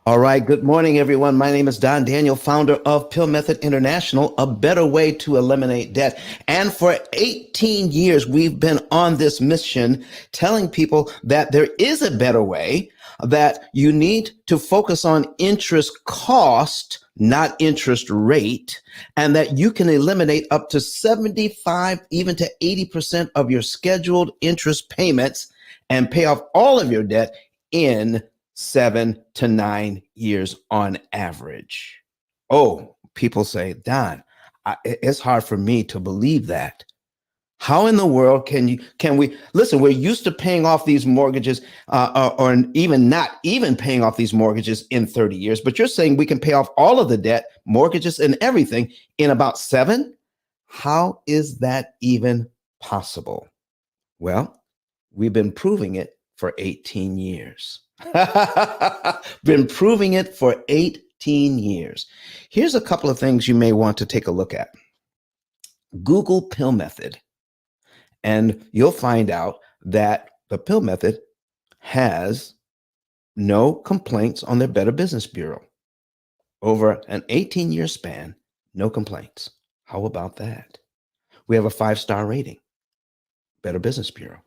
All right. Good morning, everyone. My name is Don Daniel, founder of Pill Method International, a better way to eliminate debt. And for 18 years, we've been on this mission telling people that there is a better way, that you need to focus on interest cost, not interest rate, and that you can eliminate up to 75, even to 80% of your scheduled interest payments and pay off all of your debt in 7 to 9 years on average. Oh, people say, Don, it's hard for me to believe that. How in the world can we listen? We're used to paying off these mortgages, or even not even paying off these mortgages in 30 years. But you're saying we can pay off all of the debt, mortgages, and everything in about 7? How is that even possible? Well, we've been proving it for 18 years. Been proving it for 18 years. Here's a couple of things you may want to take a look at. Google Pill Method, and you'll find out that the Pill Method has no complaints on their Better Business Bureau. Over an 18-year span, no complaints. How about that? We have a 5-star rating, Better Business Bureau.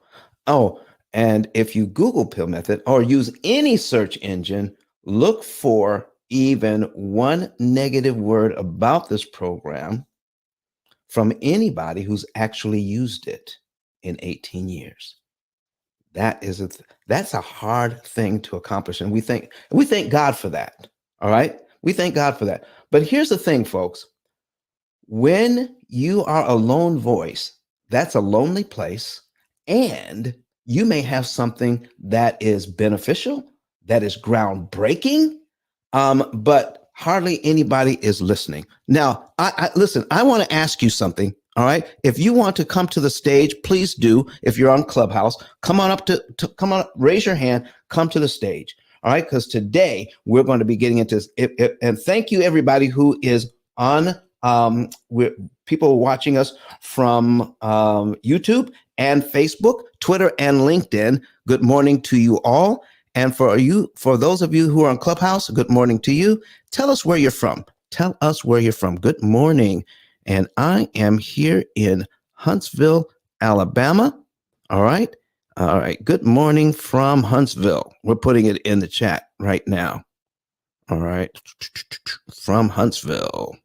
Oh, and if you Google Pill Method or use any search engine, look for even one negative word about this program from anybody who's actually used it in 18 years. That's a hard thing to accomplish, and we thank God for that. All right, we thank God for that. But here's the thing, folks: when you are a lone voice, that's a lonely place, and you may have something that is beneficial, that is groundbreaking, but hardly anybody is listening. Now, I listen. I want to ask you something. All right, if you want to come to the stage, please do. If you're on Clubhouse, come on up come on up, raise your hand, come to the stage. All right, because today we're going to be getting into this. And thank you, everybody who is on. People watching us from YouTube and Facebook, Twitter, and LinkedIn. Good morning to you all. And for those of you who are on Clubhouse, good morning to you. Tell us where you're from. Tell us where you're from. Good morning. And I am here in Huntsville, Alabama. All right. All right. Good morning from Huntsville. We're putting it in the chat right now. All right. From Huntsville.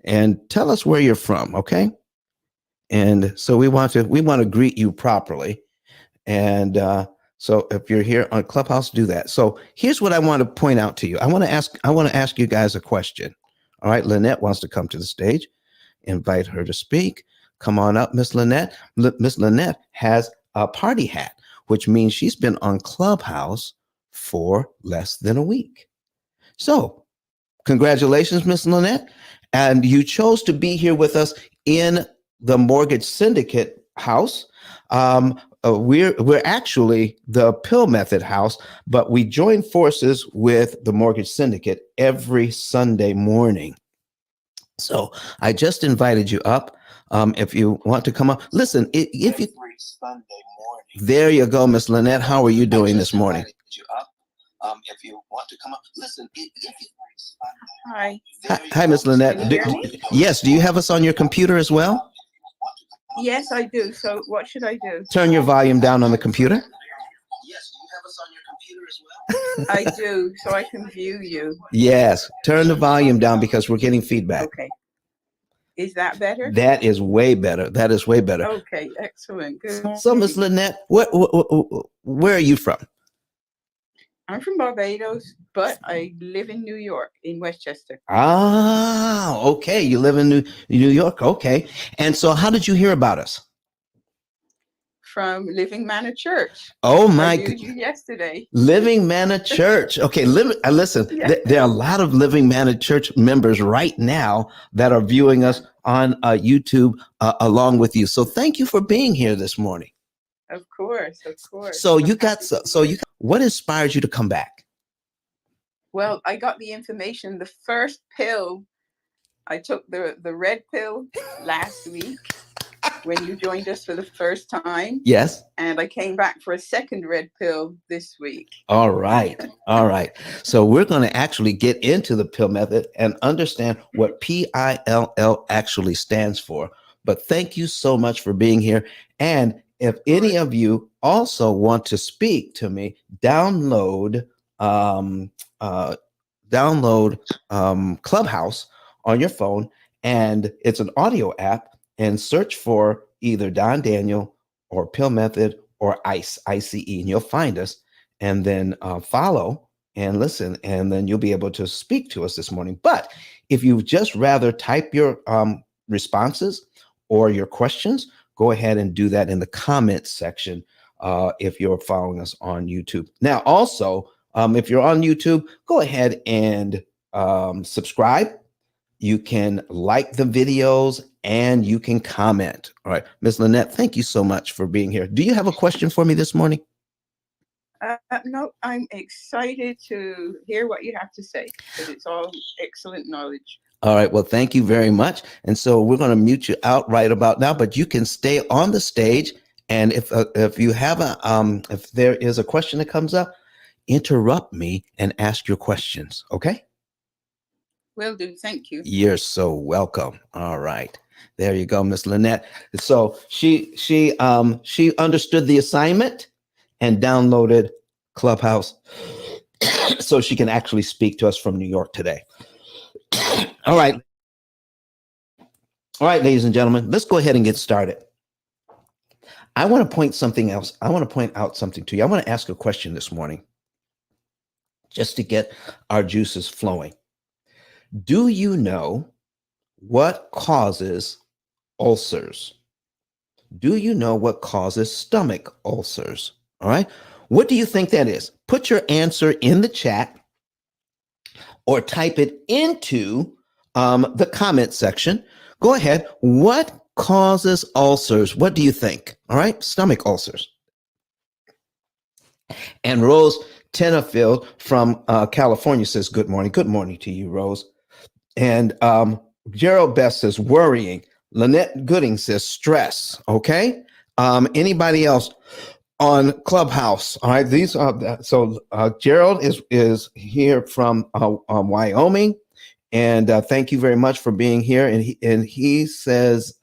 And tell us where you're from, okay? And so we want to greet you properly. And so if you're here on Clubhouse, do that. So here's what I want to point out to you. I want to ask you guys a question. All right, Lynette wants to come to the stage. Invite her to speak. Come on up, Miss Lynette. Miss Lynette has a party hat, which means she's been on Clubhouse for less than a week. So congratulations, Miss Lynette. And you chose to be here with us in the Mortgage Syndicate house. We're actually the Pill Method house, but we join forces with the Mortgage Syndicate every Sunday morning. So I just invited you up. If you want to come up, listen. If you every Sunday morning. There you go, Miss Lynette. How are you doing this morning? You up. If you want to come up, listen. Hi. Hi, Miss Lynette. Yes. Do you have us on your computer as well? Yes, I do. So what should I do? Turn your volume down on the computer. Yes, do you have us on your computer as well? I do, so I can view you. Yes. Turn the volume down because we're getting feedback. Okay. Is that better? That is way better. That is way better. Okay, excellent. Good. So, Miss Lynette, where are you from? I'm from Barbados, but I live in New York, in Westchester. Ah, okay. You live in New York. Okay. And so how did you hear about us? From Living Manor Church. Oh my! I viewed you yesterday. Living Manor Church. Okay, listen. Yes. There are a lot of Living Manor Church members right now that are viewing us on YouTube along with you. So thank you for being here this morning. Of course, of course. So what inspired you to come back? Well, I got the information. The first pill, I took the red pill last week. when you joined us for the first time, Yes. and I came back for a second red pill this week. All right. All right. So we're going to actually get into the pill method and understand what PILL actually stands for. But thank you so much for being here. And if any of you also want to speak to me, um, uh, download Clubhouse on your phone, and it's an audio app. And search for either Don Daniel or Pill Method or ICE, and you'll find us, and then follow and listen, and then you'll be able to speak to us this morning. But if you just rather type your responses or your questions, go ahead and do that in the comments section if you're following us on YouTube. Now, also, if you're on YouTube, go ahead and subscribe. You can like the videos and you can comment. All right, Miss Lynette, thank you so much for being here. Do you have a question for me this morning? No, I'm excited to hear what you have to say because it's all excellent knowledge. All right. Well, thank you very much. And so we're going to mute you out right about now, but you can stay on the stage. And if you have if there is a question that comes up, interrupt me and ask your questions. Okay. Will do. Thank you. You're so welcome. All right. There you go, Miss Lynette. So she understood the assignment and downloaded Clubhouse so she can actually speak to us from New York today. All right. All right, ladies and gentlemen, let's go ahead and get started. I want to point something else. I want to point out something to you. I want to ask a question this morning just to get our juices flowing. Do you know what causes ulcers? Do you know what causes stomach ulcers? All right. What do you think that is? Put your answer in the chat or type it into the comment section. Go ahead. What causes ulcers? What do you think? All right. Stomach ulcers. And Rose Tenafield from California says, good morning. Good morning to you, Rose. And Gerald Best says, worrying. Lynette Gooding says, stress. Okay. Anybody else on Clubhouse? All right. These are Gerald is here from Wyoming. And thank you very much for being here. And he says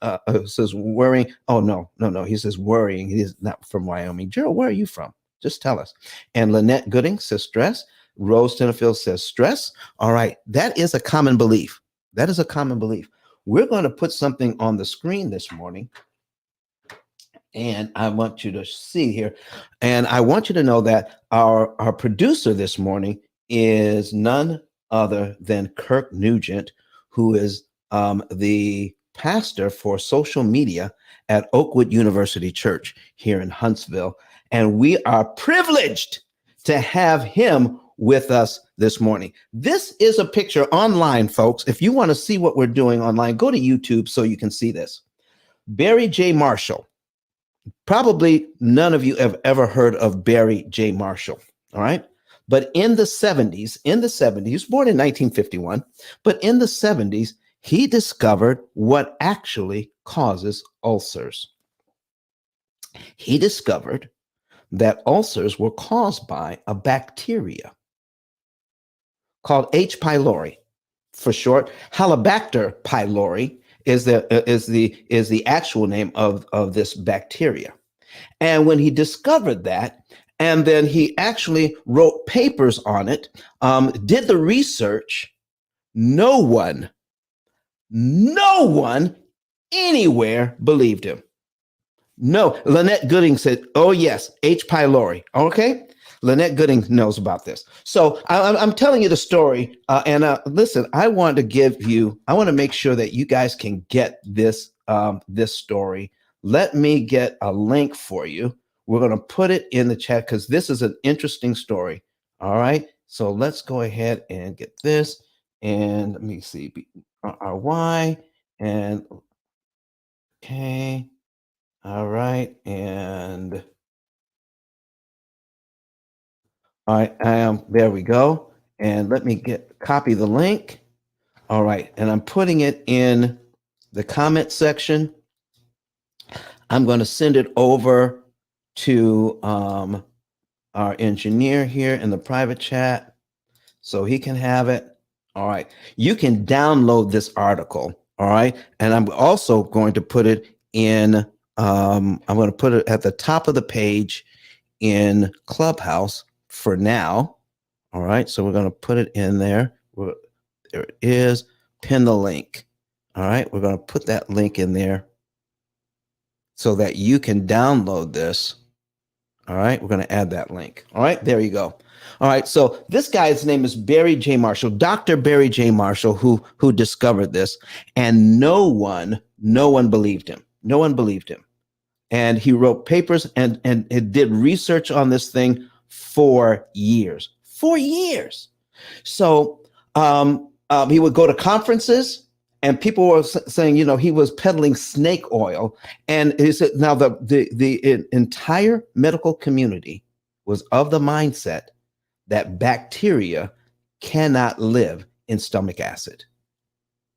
worrying. Oh, no. He says worrying. He is not from Wyoming. Gerald, where are you from? Just tell us. And Lynette Gooding says stress. Rose Tenafield says stress. All right. That is a common belief. That is a common belief. We're going to put something on the screen this morning. And I want you to see here. And I want you to know that our producer this morning is none other than Kirk Nugent, who is the pastor for social media at Oakwood University Church here in Huntsville. And we are privileged to have him with us this morning. This is a picture online, folks. If you want to see what we're doing online, go to YouTube so you can see this. Barry J. Marshall. Probably none of you have ever heard of Barry J. Marshall. All right. But in the 70s, he was born in 1951, but in the 70s, he discovered what actually causes ulcers. He discovered that ulcers were caused by a bacteria called H. pylori. For short, Helicobacter pylori is the actual name of this bacteria. And when he discovered that, and then he actually wrote papers on it, did the research, no one anywhere believed him. No, Lynette Gooding said, oh yes, H. pylori. Okay. Lynette Gooding knows about this. So I'm telling you the story. And listen, I want to make sure that you guys can get this story. Let me get a link for you. We're going to put it in the chat because this is an interesting story. All right. So let's go ahead and get this. And let me see. RY and okay. All right. And all right, there we go. And let me copy the link. All right, and I'm putting it in the comment section. I'm going to send it over to our engineer here in the private chat so he can have it. All right. You can download this article. All right. And I'm also going to put it in, I'm going to put it at the top of the page in Clubhouse for now. All right. So we're going to put it in there. There it is. Pin the link. All right. We're going to put that link in there so that you can download this. All right, we're going to add that link. All right, there you go. All right, so this guy's name is Barry J. Marshall, Dr. Barry J. Marshall, who discovered this, and no one believed him. No one believed him, and he wrote papers and it did research on this thing for years. For years. So he would go to conferences, and people were saying, he was peddling snake oil. And he said, now the entire medical community was of the mindset that bacteria cannot live in stomach acid.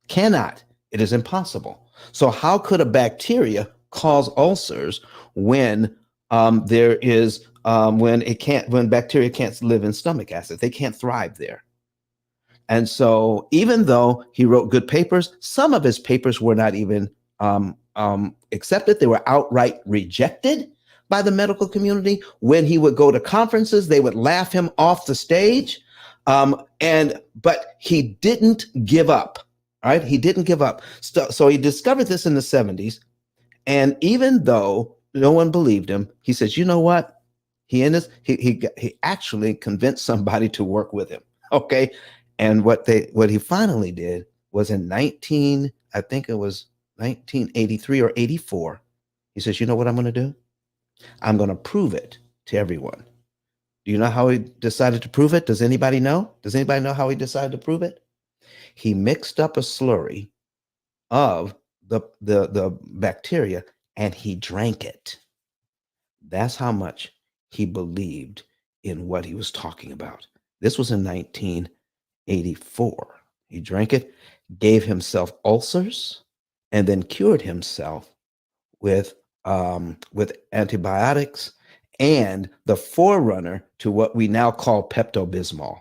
Cannot. It is impossible. So how could a bacteria cause ulcers when when bacteria can't live in stomach acid? They can't thrive there. And so even though he wrote good papers, some of his papers were not even accepted. They were outright rejected by the medical community. When he would go to conferences, they would laugh him off the stage. But he didn't give up. All right. He didn't give up. So he discovered this in the 70s. And even though no one believed him, he says, you know what? He actually convinced somebody to work with him. Okay. And what he finally did was in 1983 or 84, he says, you know what I'm going to do? I'm going to prove it to everyone. Do you know how he decided to prove it? Does anybody know? Does anybody know how he decided to prove it? He mixed up a slurry of the bacteria and he drank it. That's how much he believed in what he was talking about. This was in 1984. He drank it, gave himself ulcers, and then cured himself with antibiotics and the forerunner to what we now call Pepto-Bismol.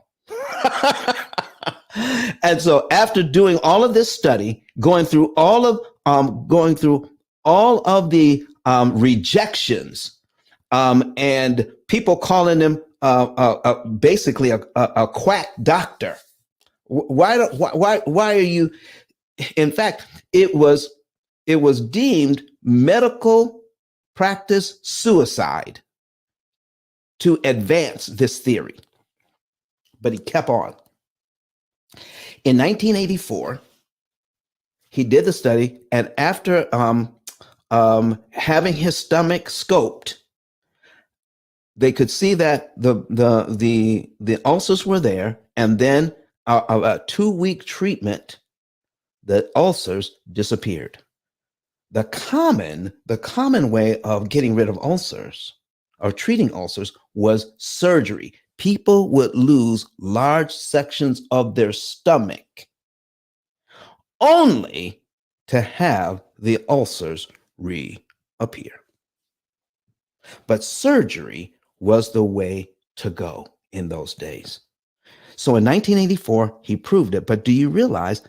And so after doing all of this study, going through all of the rejections, and people calling him basically a quack doctor. Why are you? In fact, it was deemed medical practice suicide to advance this theory. But he kept on. In 1984, he did the study, and after having his stomach scoped, they could see that the ulcers were there, and then a 2-week treatment, the ulcers disappeared. The common way of getting rid of ulcers or treating ulcers was surgery. People would lose large sections of their stomach only to have the ulcers reappear. But surgery was the way to go in those days. So in 1984, he proved it. But do you realize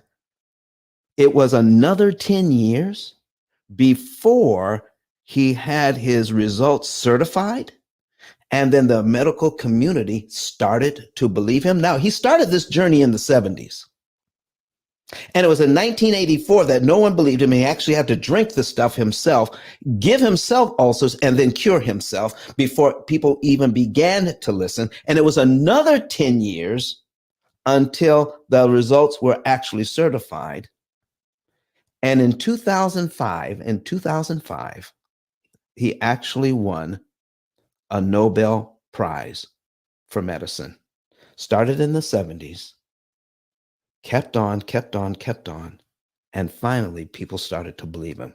it was another 10 years before he had his results certified? And then the medical community started to believe him. Now, he started this journey in the 70s. And it was in 1984 that no one believed him. He actually had to drink the stuff himself, give himself ulcers, and then cure himself before people even began to listen. And it was another 10 years until the results were actually certified. And in 2005, he actually won a Nobel Prize for medicine. Started in the 70s, kept on, and finally people started to believe him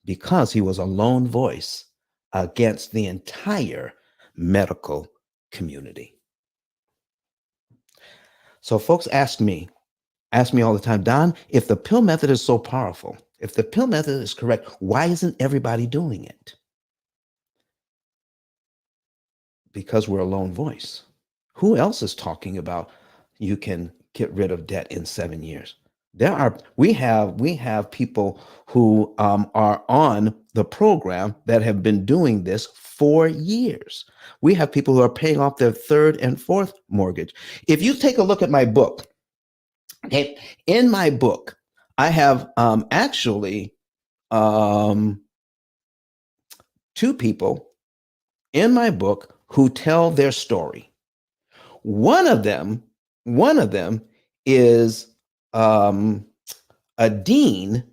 because he was a lone voice against the entire medical community. So folks ask me all the time, Don, if the pill method is so powerful, If the pill method is correct, why isn't everybody doing it? Because we're a lone voice. Who else is talking about you can get rid of debt in 7 years? We have people who are on the program that have been doing this for years. We have people who are paying off their third and fourth mortgage. If you take a look at my book, okay, in my book, I have actually two people in my book who tell their story. One of them is a dean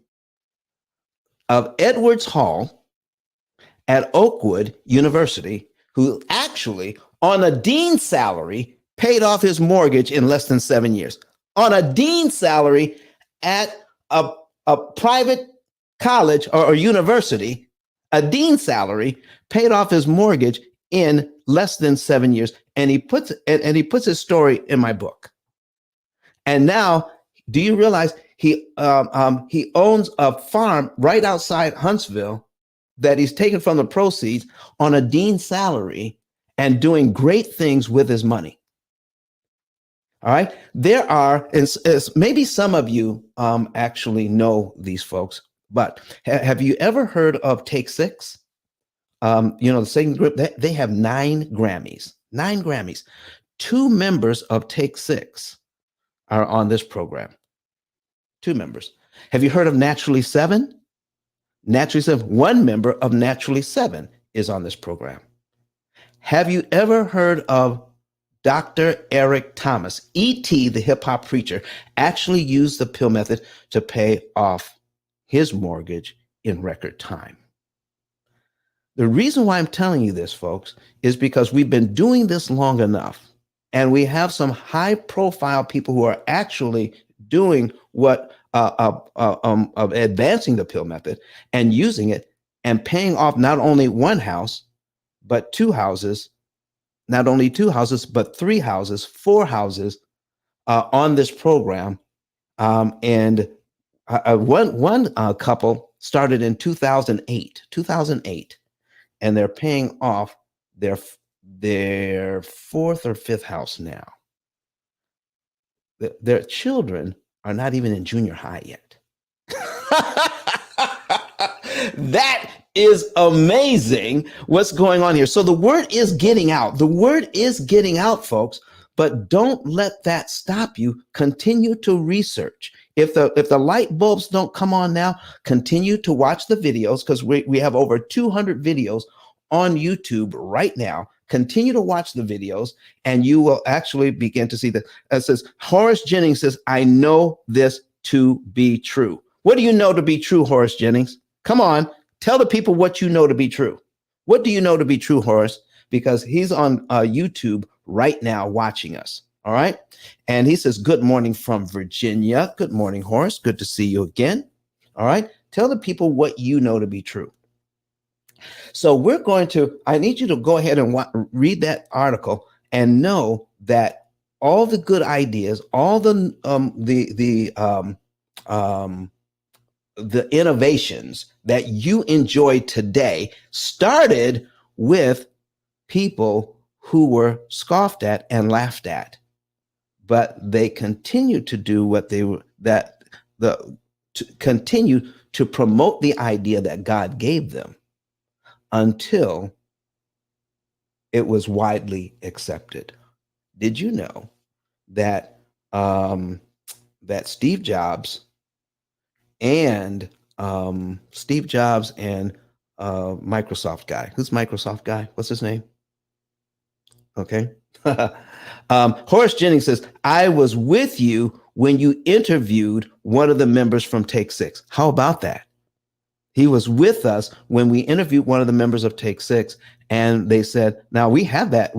of Edwards Hall at Oakwood University, who actually, on a dean's salary, paid off his mortgage in less than 7 years. On a dean's salary at a private college or university, a dean's salary paid off his mortgage in less than 7 years. And he puts his story in my book. And now, do you realize he owns a farm right outside Huntsville that he's taken from the proceeds on a dean's salary and doing great things with his money? All right. There are, maybe some of you actually know these folks, but have you ever heard of Take Six? The singing group, they have 9 Grammys. 9 Grammys. 2 members of Take Six are on this program. 2 members. Have you heard of Naturally Seven? Naturally Seven. 1 member of Naturally Seven is on this program. Have you ever heard of Dr. Eric Thomas? E.T., the hip hop preacher, actually used the pill method to pay off his mortgage in record time. The reason why I'm telling you this, folks, is because we've been doing this long enough, and we have some high profile people who are actually doing what of advancing the pill method and using it and paying off not only 1 house, but 2 houses, not only 2 houses, but 3 houses, 4 houses on this program. And one couple started in 2008, and they're paying off their 4th or 5th house now. Their children are not even in junior high yet. That is amazing what's going on here. So the word is getting out. The word is getting out, folks, but don't let that stop you. Continue to research. If the light bulbs don't come on now, continue to watch the videos, because we have over 200 videos on YouTube right now. Continue to watch the videos, and you will actually begin to see that. It says, Horace Jennings says, I know this to be true. What do you know to be true, Horace Jennings? Come on, tell the people what you know to be true. What do you know to be true, Horace? Because he's on YouTube right now watching us. All right. And he says, good morning from Virginia. Good morning, Horace. Good to see you again. All right. Tell the people what you know to be true. So I need you to go ahead and read that article and know that all the good ideas, all the innovations that you enjoy today started with people who were scoffed at and laughed at, but they continued to do what they were, to continue to promote the idea that God gave them until it was widely accepted. Did you know that that Steve Jobs and Microsoft guy? Who's Microsoft guy? What's his name? Okay. Horace Jennings says, I was with you when you interviewed one of the members from Take Six. How about that? He was with us when we interviewed one of the members of Take Six, and they said, now we have that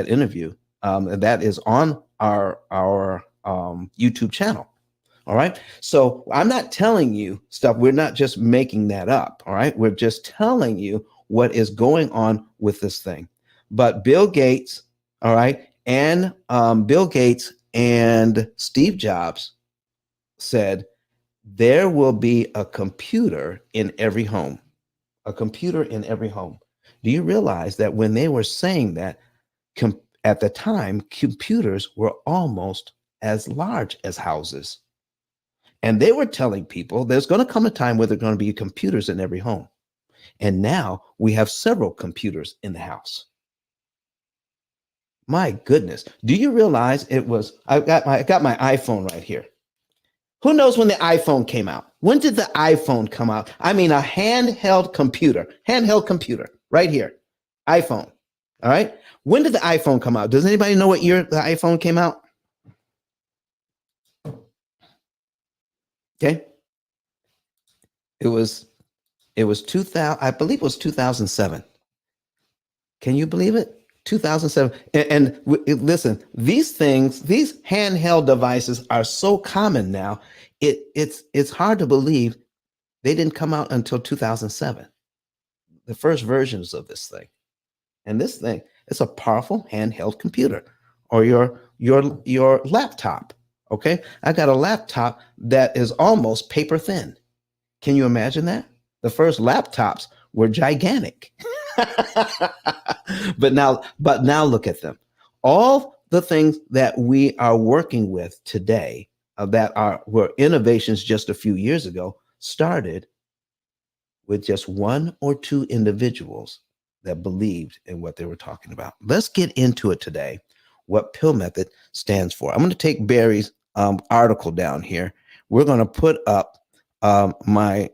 interview, and that is on our YouTube channel. All right. So I'm not telling you stuff. We're not just making that up. All right. We're just telling you what is going on with this thing. But Bill Gates, all right, and Bill Gates and Steve Jobs said, there will be a computer in every home. A computer in every home. Do you realize that when they were saying that, at the time, computers were almost as large as houses? And they were telling people there's going to come a time where there are going to be computers in every home. And now we have several computers in the house. My goodness. Do you realize I got my iPhone right here. Who knows when the iPhone came out? When did the iPhone come out? I mean, a handheld computer right here. iPhone. All right. When did the iPhone come out? Does anybody know what year the iPhone came out? Okay. It was 2000, I believe it was 2007. Can you believe it? 2007. Listen, these handheld devices are so common now. It's hard to believe they didn't come out until 2007. The first versions of this thing. And this thing, it's a powerful handheld computer or your laptop. Okay? I got a laptop that is almost paper thin. Can you imagine that? The first laptops were gigantic. but now look at them. All the things that we are working with today were innovations just a few years ago started with just one or two individuals that believed in what they were talking about. Let's get into it today, what P.I.L.L method stands for. I'm going to take Barry's article down here. We're going to put up my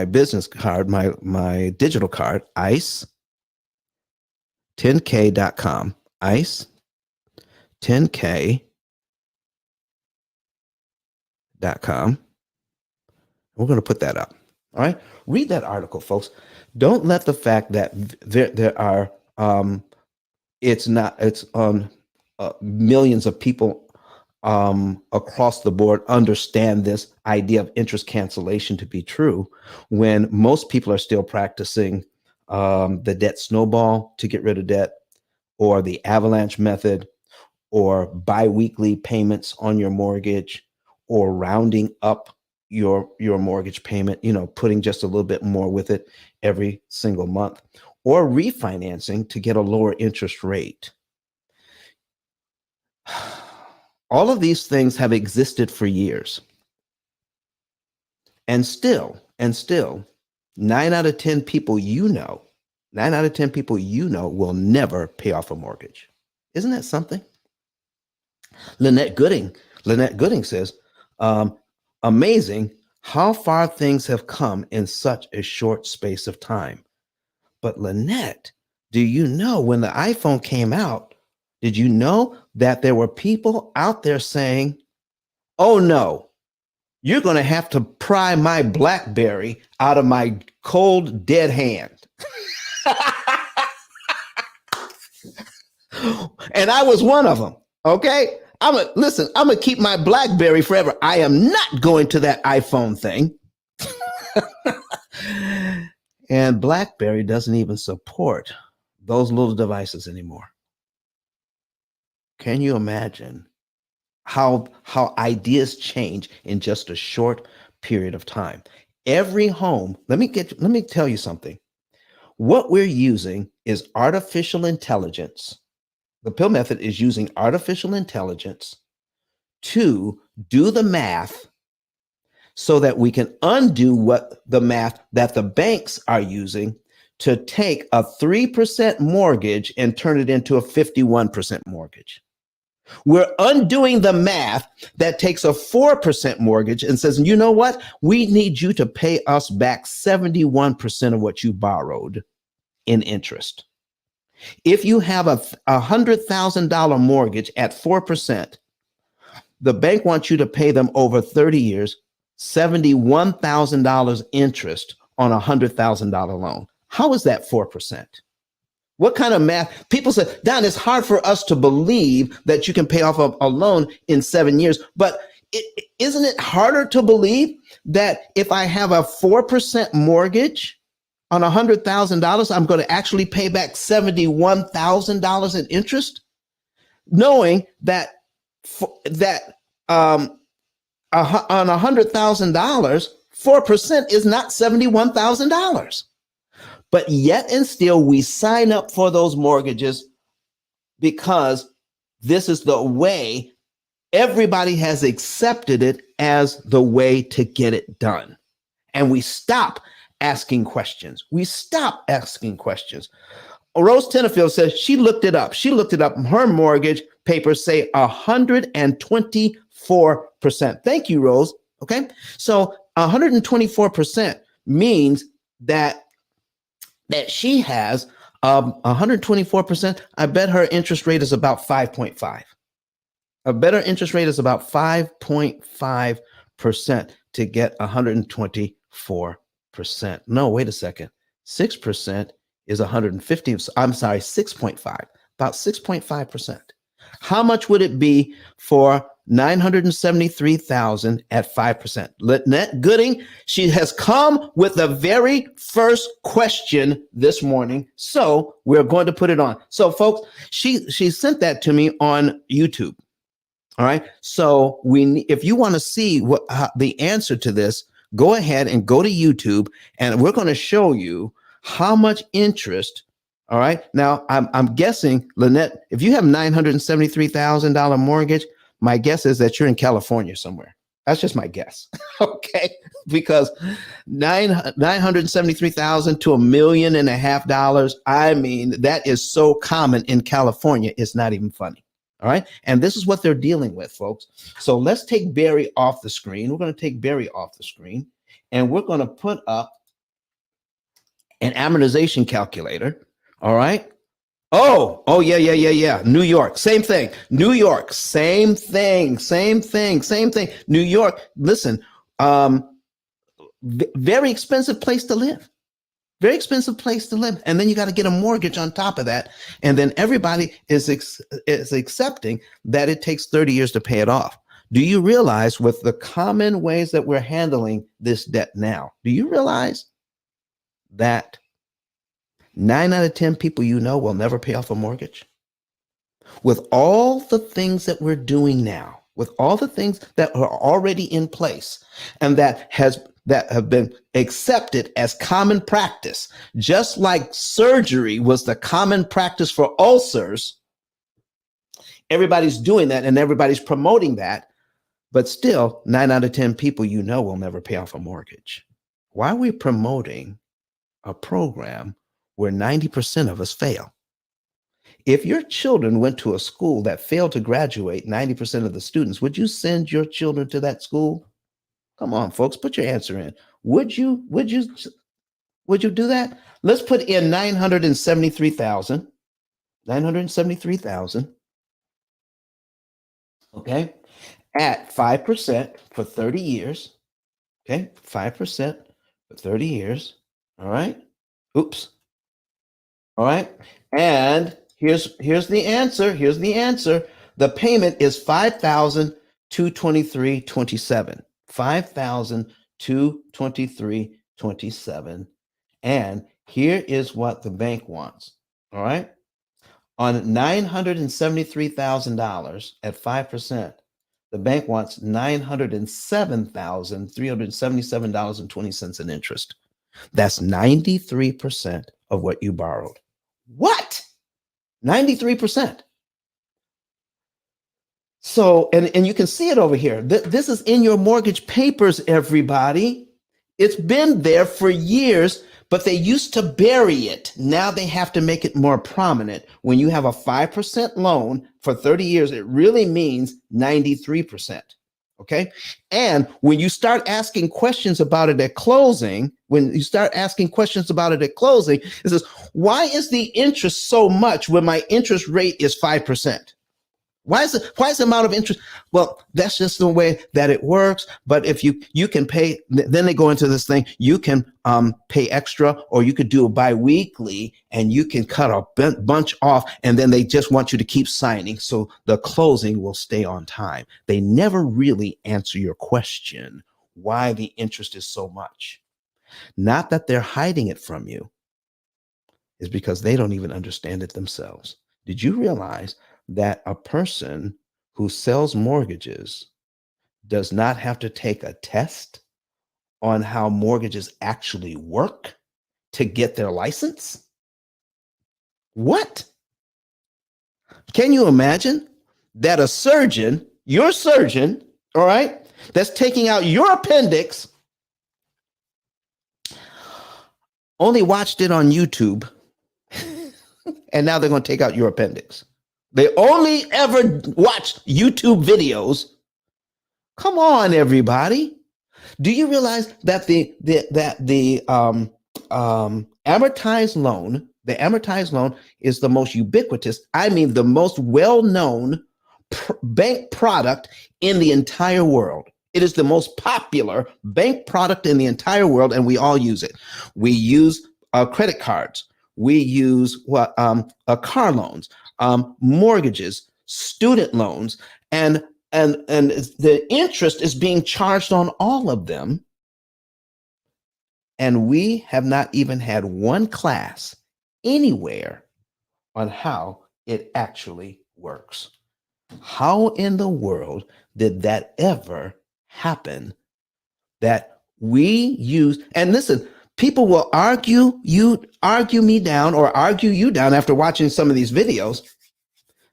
business card, my digital card, ice10k.com, ice10k.com. We're going to put that up. All right. Read that article, folks. Don't let the fact that there are it's on millions of people across the board understand this idea of interest cancellation to be true when most people are still practicing the debt snowball to get rid of debt, or the avalanche method, or biweekly payments on your mortgage, or rounding up your mortgage payment, putting just a little bit more with it every single month, or refinancing to get a lower interest rate. All of these things have existed for years. And still, 9 out of 10 people will never pay off a mortgage. Isn't that something? Lynette Gooding says, amazing how far things have come in such a short space of time. But Lynette, do you know when the iPhone came out, did you know that there were people out there saying, oh no, you're going to have to pry my BlackBerry out of my cold, dead hand. And I was one of them. Okay. I'm going to keep my BlackBerry forever. I am not going to that iPhone thing. And BlackBerry doesn't even support those little devices anymore. Can you imagine how ideas change in just a short period of time? Every home, let me tell you something. What we're using is artificial intelligence. The P.I.L.L method is using artificial intelligence to do the math so that we can undo what the math that the banks are using to take a 3% mortgage and turn it into a 51% mortgage. We're undoing the math that takes a 4% mortgage and says, you know what? We need you to pay us back 71% of what you borrowed in interest. If you have a $100,000 mortgage at 4%, the bank wants you to pay them over 30 years, $71,000 interest on a $100,000 loan. How is that 4%? What kind of math? People say, Don, it's hard for us to believe that you can pay off a loan in 7 years. But isn't it harder to believe that if I have a 4% mortgage on $100,000, I'm going to actually pay back $71,000 in interest, knowing that on $100,000, 4% is not $71,000. But yet and still, we sign up for those mortgages because this is the way everybody has accepted it as the way to get it done. And we stop asking questions. We stop asking questions. Rose Tennefield says she looked it up. She looked it up. Her mortgage papers say 124%. Thank you, Rose. Okay. So 124% means that she has 124%. I bet her interest rate is about 5.5. A better interest rate is about 5.5% to get 124%. No, wait a second. 6% is 150. I'm sorry, 6.5, about 6.5%. How much would it be for 973,000 at 5%? Lynette Gooding, she has come with the very first question this morning. So we're going to put it on. So folks, she sent that to me on YouTube. All right. So if you want to see the answer to this, go ahead and go to YouTube, and we're going to show you how much interest. All right. Now, I'm guessing, Lynette, if you have $973,000 mortgage, my guess is that you're in California somewhere. That's just my guess. Okay. Because 973,000 to $1.5 million. I mean, that is so common in California. It's not even funny. All right. And this is what they're dealing with, folks. So let's take Barry off the screen. We're going to take Barry off the screen, and we're going to put up an amortization calculator. All right. Oh, yeah. New York, same thing. New York, same thing. New York, listen, very expensive place to live. Very expensive place to live. And then you got to get a mortgage on top of that. And then everybody is accepting that it takes 30 years to pay it off. Do you realize, with the common ways that we're handling this debt now, do you realize that 9 out of 10 people you know will never pay off a mortgage? With all the things that we're doing now, with all the things that are already in place and that have been accepted as common practice, just like surgery was the common practice for ulcers, everybody's doing that and everybody's promoting that. But still, 9 out of 10 people you know will never pay off a mortgage. Why are we promoting a program where 90% of us fail? If your children went to a school that failed to graduate 90% of the students, would you send your children to that school? Come on, folks, put your answer in. Would you do that? Let's put in 973,000. 973,000. Okay. At 5% for 30 years. Okay. 5% for 30 years. All right. Oops. All right. And here's the answer. Here's the answer. The payment is $5,223.27. $5,223.27. And here is what the bank wants. All right. On $973,000 at 5%, the bank wants $907,377.20 in interest. That's 93% of what you borrowed. What? 93%. So, and you can see it over here. This is in your mortgage papers, everybody. It's been there for years, but they used to bury it. Now they have to make it more prominent. When you have a 5% loan for 30 years, it really means 93%. Okay. And when you start asking questions about it at closing, it says, why is the interest so much when my interest rate is 5%? Why is the amount of interest? Well, that's just the way that it works. But if you can pay, then they go into this thing, you can pay extra, or you could do it biweekly, and you can cut a bunch off, and then they just want you to keep signing so the closing will stay on time. They never really answer your question, why the interest is so much. Not that they're hiding it from you. It's because they don't even understand it themselves. Did you realize that a person who sells mortgages does not have to take a test on how mortgages actually work to get their license? What? Can you imagine that a surgeon, your surgeon, all right, that's taking out your appendix, only watched it on YouTube, and now they're going to take out your appendix? They only ever watched YouTube videos. Come on, everybody. Do you realize that the amortized loan is the most ubiquitous, I mean, the most well-known bank product in the entire world? It is the most popular bank product in the entire world, and we all use it. We use credit cards. We use car loans, mortgages, student loans, and the interest is being charged on all of them. And we have not even had one class anywhere on how it actually works. How in the world did that ever happen? That we use, and listen, people will argue me down or argue you down after watching some of these videos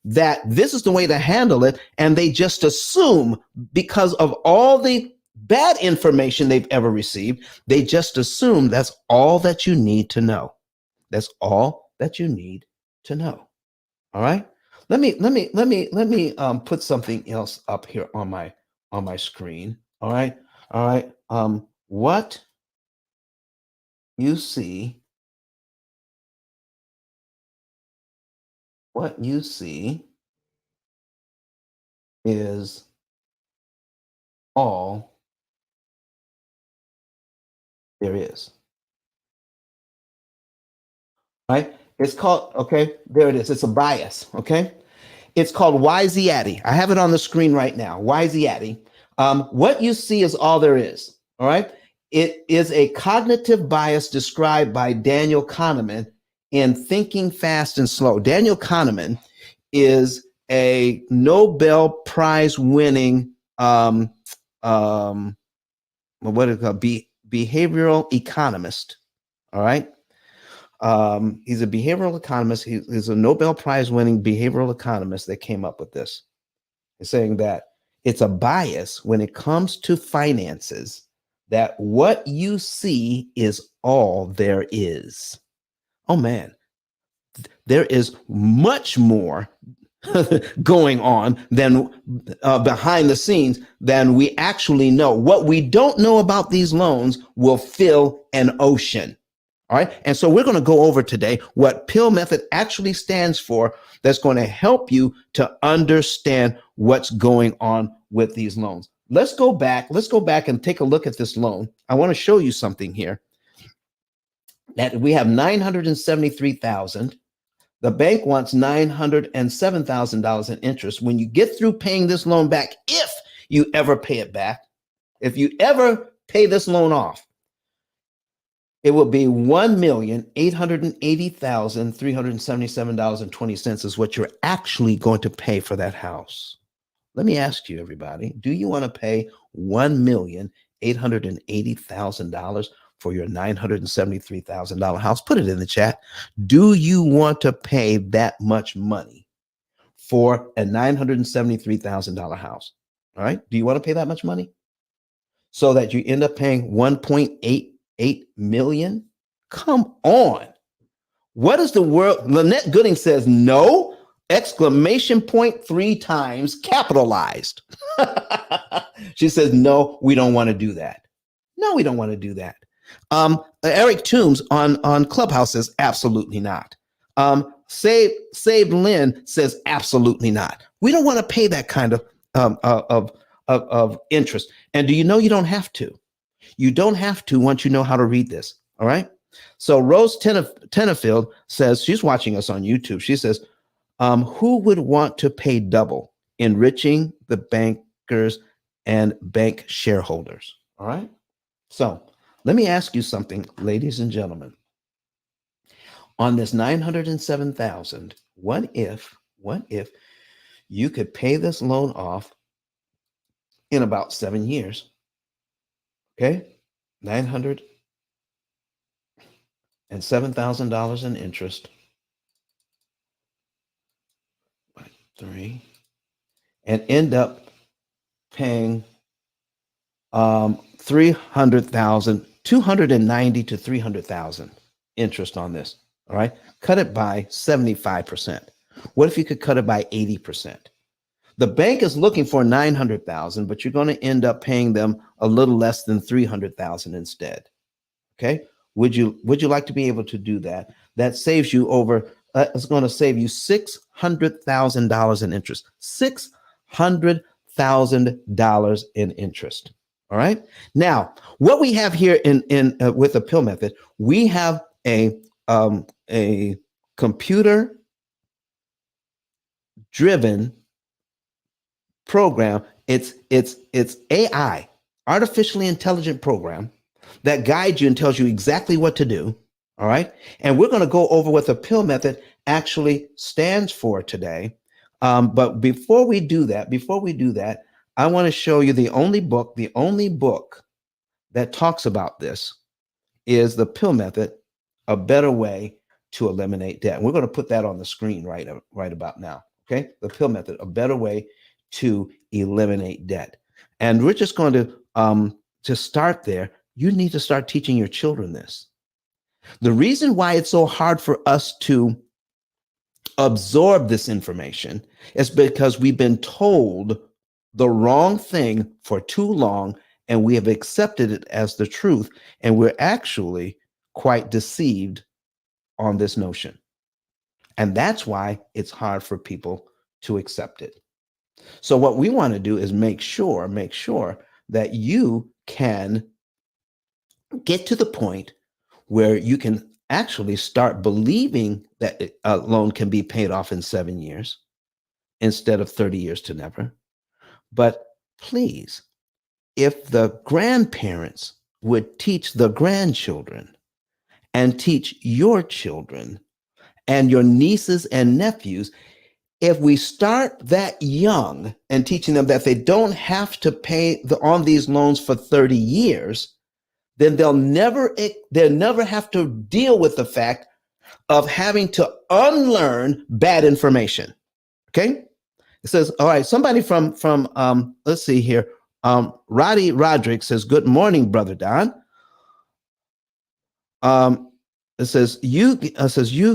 that this is the way to handle it. And they just assume, because of all the bad information they've ever received, they just assume that's all that you need to know. That's all that you need to know. All right. Let me put something else up here on my screen. All right. All right. What you see is all there is. Right? It's called, okay, there it is. It's a bias. Okay. It's called YZADDY. I have it on the screen right now. YZADDY. What you see is all there is. All right. It is a cognitive bias described by Daniel Kahneman in Thinking Fast and Slow. Daniel Kahneman is a Nobel Prize winning what is it called? Behavioral economist. All right. He's a behavioral economist. He's a Nobel Prize winning behavioral economist that came up with this. He's saying that it's a bias when it comes to finances, that what you see is all there is. Oh man, there is much more going on than behind the scenes than we actually know. What we don't know about these loans will fill an ocean. All right. And so we're going to go over today what P.I.L.L method actually stands for, that's going to help you to understand what's going on with these loans. Let's go back and take a look at this loan. I want to show you something here. That we have 973,000. The bank wants $907,000 in interest. When you get through paying this loan back, if you ever pay it back, if you ever pay this loan off, it will be $1,880,377.20 is what you're actually going to pay for that house. Let me ask you, everybody, do you want to pay $1,880,000 for your $973,000 house? Put it in the chat. Do you want to pay that much money for a $973,000 house? All right. Do you want to pay that much money so that you end up paying 1.88 million? Come on. What is the world? Lynette Gooding says no, exclamation point 3 times, capitalized. She says, no, we don't want to do that. No, we don't want to do that. Eric Toombs on Clubhouse says absolutely not. Save Lynn says absolutely not. We don't want to pay that kind of interest. And do you know you don't have to? You don't have to once you know how to read this. All right. So Rose Tennefield says, she's watching us on YouTube. She says, who would want to pay double, enriching the bankers and bank shareholders? All right. So let me ask you something, ladies and gentlemen. On this 907,000, what if you could pay this loan off in about 7 years. Okay, $907,000 in interest by 3, and end up paying 300,000, 290 to 300,000 interest on this. All right, cut it by 75%. What if you could cut it by 80%? The bank is looking for 900,000, but you're going to end up paying them a little less than 300,000 instead. Okay, would you like to be able to do that? That saves you over. It's going to save you $600,000 in interest. $600,000 in interest. All right. Now, what we have here in with the P.I.L.L method, we have a computer driven program. It's AI, artificially intelligent program that guides you and tells you exactly what to do. All right. And we're going to go over what the P.I.L.L method actually stands for today. But before we do that, I want to show you the only book that talks about this is the P.I.L.L method, A Better Way to Eliminate Debt. We're going to put that on the screen right about now. Okay. The P.I.L.L method, A Better Way to Eliminate Debt. And we're just going to start there. You need to start teaching your children this. The reason why it's so hard for us to absorb this information is because we've been told the wrong thing for too long, and we have accepted it as the truth, and we're actually quite deceived on this notion. And that's why it's hard for people to accept it. So what we want to do is make sure that you can get to the point where you can actually start believing that a loan can be paid off in 7 years instead of 30 years to never. But please, if the grandparents would teach the grandchildren and teach your children and your nieces and nephews, if we start that young and teaching them that they don't have to pay on these loans for 30 years, then they'll never have to deal with the fact of having to unlearn bad information. Okay. It says, all right, somebody from let's see here. Roddy Roderick says, good morning, Brother Don. It says you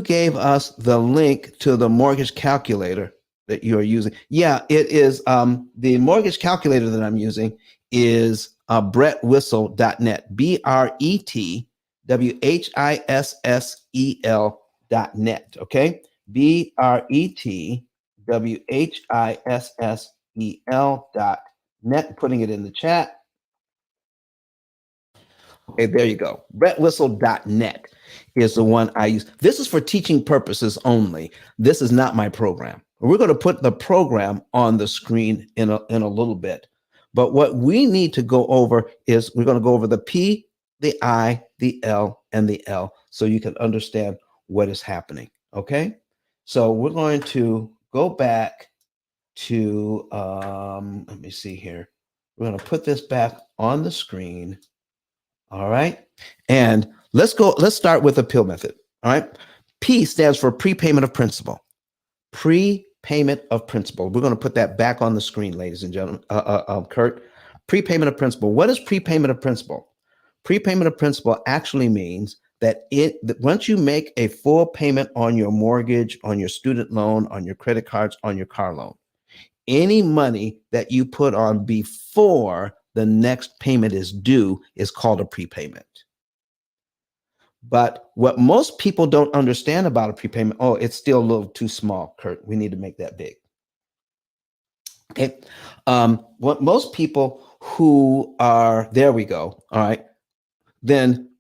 gave us the link to the mortgage calculator that you are using. Yeah, it is the mortgage calculator that I'm using is brettwhissell.net, BRETWHISSEL.net. Okay, BRETWHISSEL.net. Putting it in the chat. Okay, there you go. brettwhissell.net is the one I use. This is for teaching purposes only. This is not my program. We're going to put the program on the screen in a little bit. But what we need to go over is we're going to go over the P, the I, the L, and the L so you can understand what is happening. Okay? So we're going to go back to, let me see here. We're going to put this back on the screen. All right. And let's start with the P.I.L.L method. All right. P stands for prepayment of principal. Prepayment of principal. We're going to put that back on the screen, ladies and gentlemen. Kurt, prepayment of principal. What is prepayment of principal? Prepayment of principal actually means that once you make a full payment on your mortgage, on your student loan, on your credit cards, on your car loan, any money that you put on before the next payment is due is called a prepayment. But what most people don't understand about a prepayment, it's still a little too small, Kurt. We need to make that big. Okay. What most people who are, there we go. All right. Then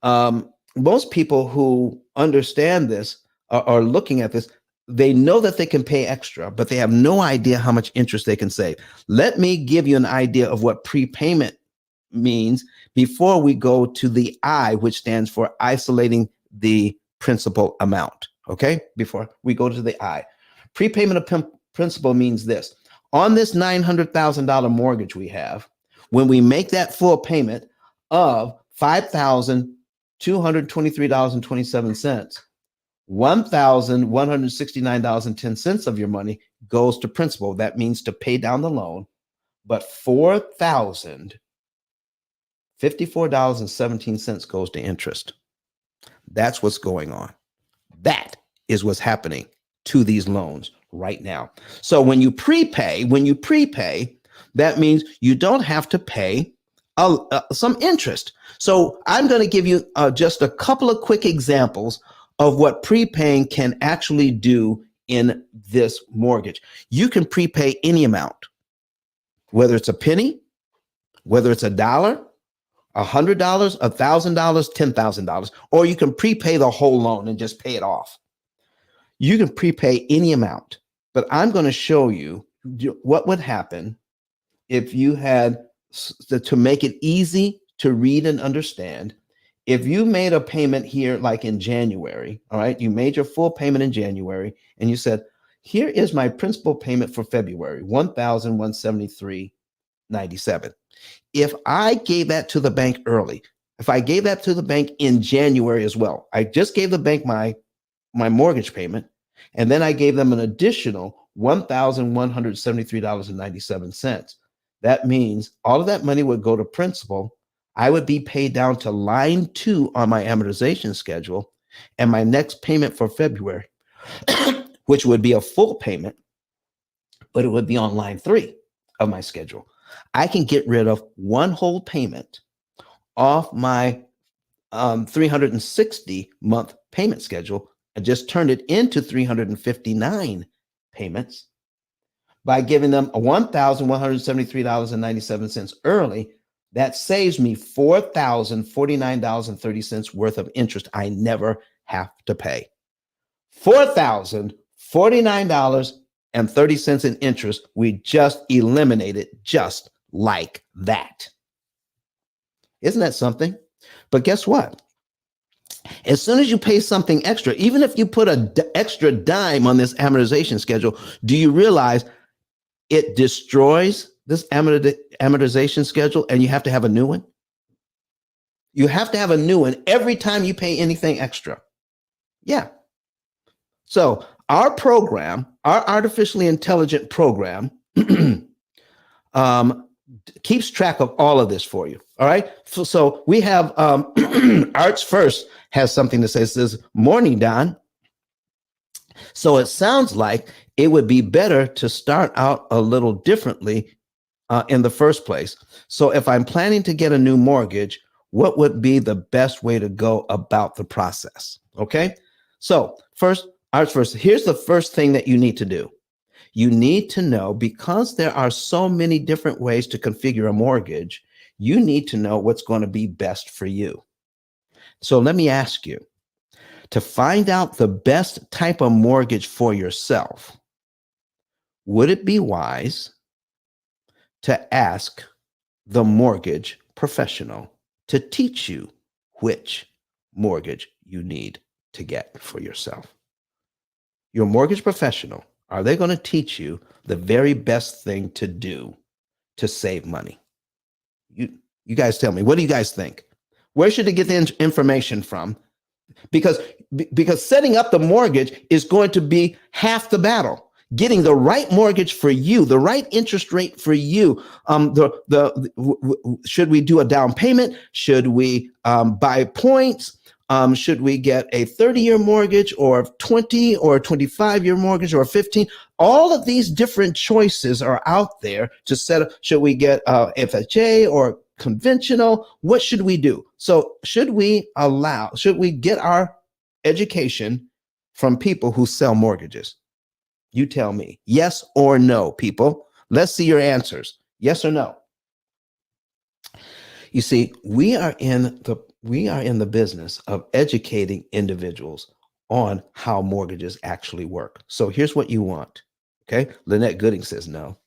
most people who understand this are looking at this. They know that they can pay extra, but they have no idea how much interest they can save. Let me give you an idea of what prepayment means before we go to the I, which stands for isolating the principal amount. Okay, before we go to the I, prepayment of principal means this: on this $900,000 mortgage we have, when we make that full payment of $5,223.27, $1,169.10 of your money goes to principal. That means to pay down the loan, but $4,054.17 goes to interest. That's what's going on. That is what's happening to these loans right now. So when you prepay, that means you don't have to pay some interest. So I'm going to give you just a couple of quick examples of what prepaying can actually do in this mortgage. You can prepay any amount, whether it's a penny, whether it's $1, $100, $1,000, $10,000, or you can prepay the whole loan and just pay it off. You can prepay any amount, but I'm going to show you what would happen if you had to make it easy to read and understand. If you made a payment here, like in January, all right, you made your full payment in January and you said, here is my principal payment for February, $1,173.97. If I gave that to the bank early, if I gave that to the bank in January as well, I just gave the bank my mortgage payment, and then I gave them an additional $1,173.97. That means all of that money would go to principal. I would be paid down to line 2 on my amortization schedule, and my next payment for February, which would be a full payment, but it would be on line 3 of my schedule. I can get rid of one whole payment off my 360-month payment schedule and just turn it into 359 payments by giving them a $1,173.97 early. That saves me $4,049.30 worth of interest I never have to pay. $4,049.30 in interest we just eliminated just like that. Isn't that something? But guess what? As soon as you pay something extra, even if you put an extra dime on this amortization schedule, do you realize it destroys this amortization schedule and you have to have a new one? You have to have a new one every time you pay anything extra. Yeah. So our program, our artificially intelligent program, keeps track of all of this for you. All right. So we have Arts First has something to say. It says, "Morning, Don." So it sounds like it would be better to start out a little differently in the first place. So if I'm planning to get a new mortgage, what would be the best way to go about the process? Okay. So first, Arts First, here's the first thing that you need to do. You need to know, because there are so many different ways to configure a mortgage, you need to know what's going to be best for you. So let me ask you, to find out the best type of mortgage for yourself, would it be wise to ask the mortgage professional to teach you which mortgage you need to get for yourself? Your mortgage professional, are they going to teach you the very best thing to do to save money? You guys tell me, what do you guys think? Where should they get the information from? Because setting up the mortgage is going to be half the battle. Getting the right mortgage for you, the right interest rate for you. Should we do a down payment? Should we buy points? Should we get a 30-year mortgage or 20 or 25-year mortgage or 15? All of these different choices are out there to set up. Should we get FHA or conventional? What should we do? So should we get our education from people who sell mortgages? You tell me, yes or no, people. Let's see your answers. Yes or no? You see, we are in the business of educating individuals on how mortgages actually work. So here's what you want. Okay. Lynette Gooding says no.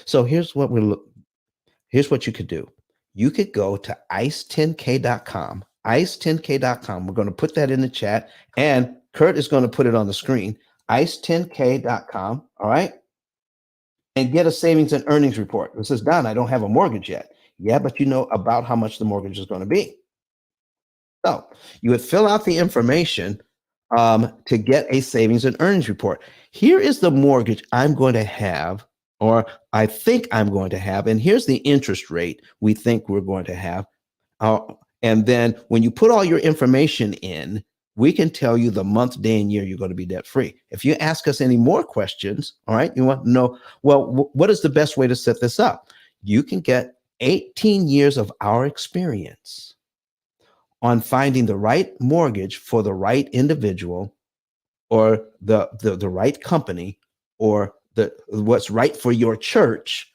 So here's what you could do. You could go to ice10k.com. ice10k.com. We're going to put that in the chat, and Kurt is going to put it on the screen. ice10k.com. All right. and get a savings and earnings report. It says, Don, I don't have a mortgage yet. Yeah, but you know about how much the mortgage is going to be. So you would fill out the information to get a savings and earnings report. Here is the mortgage I'm going to have, or I think I'm going to have, and here's the interest rate we think we're going to have. And then when you put all your information in, we can tell you the month, day, and year you're going to be debt free. If you ask us any more questions, all right, you want to know, well, what is the best way to set this up? You can get 18 years of our experience on finding the right mortgage for the right individual, or the right company, or what's right for your church.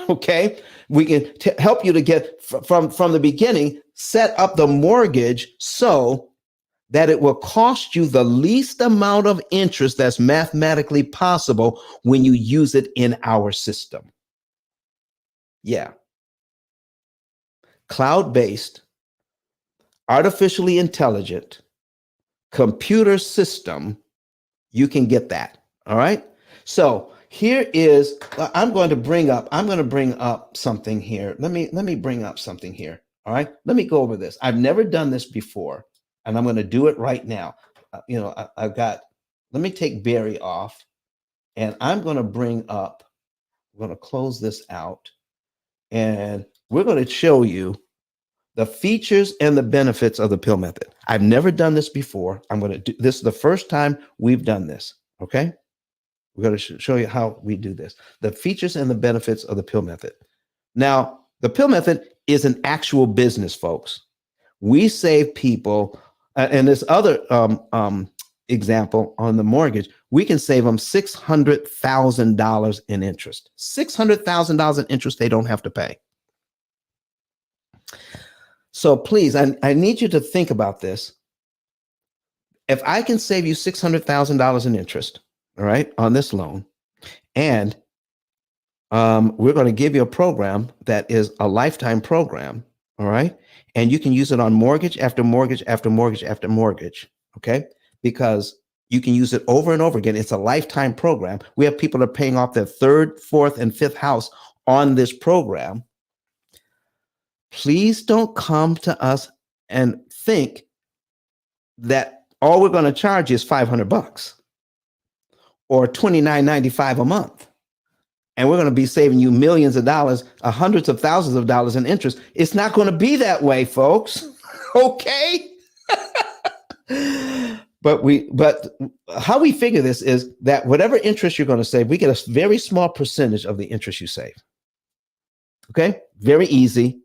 Okay, we can help you to get from the beginning, set up the mortgage so that it will cost you the least amount of interest that's mathematically possible when you use it in our system. Yeah. Cloud-based, artificially intelligent computer system, you can get that. All right. So here is, I'm going to bring up something here. Let me bring up something here. All right. Let me go over this. I've never done this before, and I'm going to do it right now. Let me take Barry off, and I'm going to I'm going to close this out, and we're going to show you the features and the benefits of the P.I.L.L method. I've never done this before. I'm going to do this is the first time we've done this. Okay. We're going to show you how we do this. The features and the benefits of the P.I.L.L method. Now, the P.I.L.L method is an actual business, folks. We save people, and this other example on the mortgage, we can save them $600,000 in interest. $600,000 in interest they don't have to pay. So please, I need you to think about this. If I can save you $600,000 in interest, all right, on this loan, and we're going to give you a program that is a lifetime program, all right, and you can use it on mortgage after mortgage after mortgage after mortgage, okay, because you can use it over and over again. It's a lifetime program. We have people that are paying off their third, fourth, and fifth house on this program. Please don't come to us and think that all we're going to charge you is $500 or $29.95 a month, and we're going to be saving you millions of dollars, hundreds of thousands of dollars in interest. It's not going to be that way, folks. Okay. But how we figure this is that whatever interest you're going to save, we get a very small percentage of the interest you save. Okay. Very easy.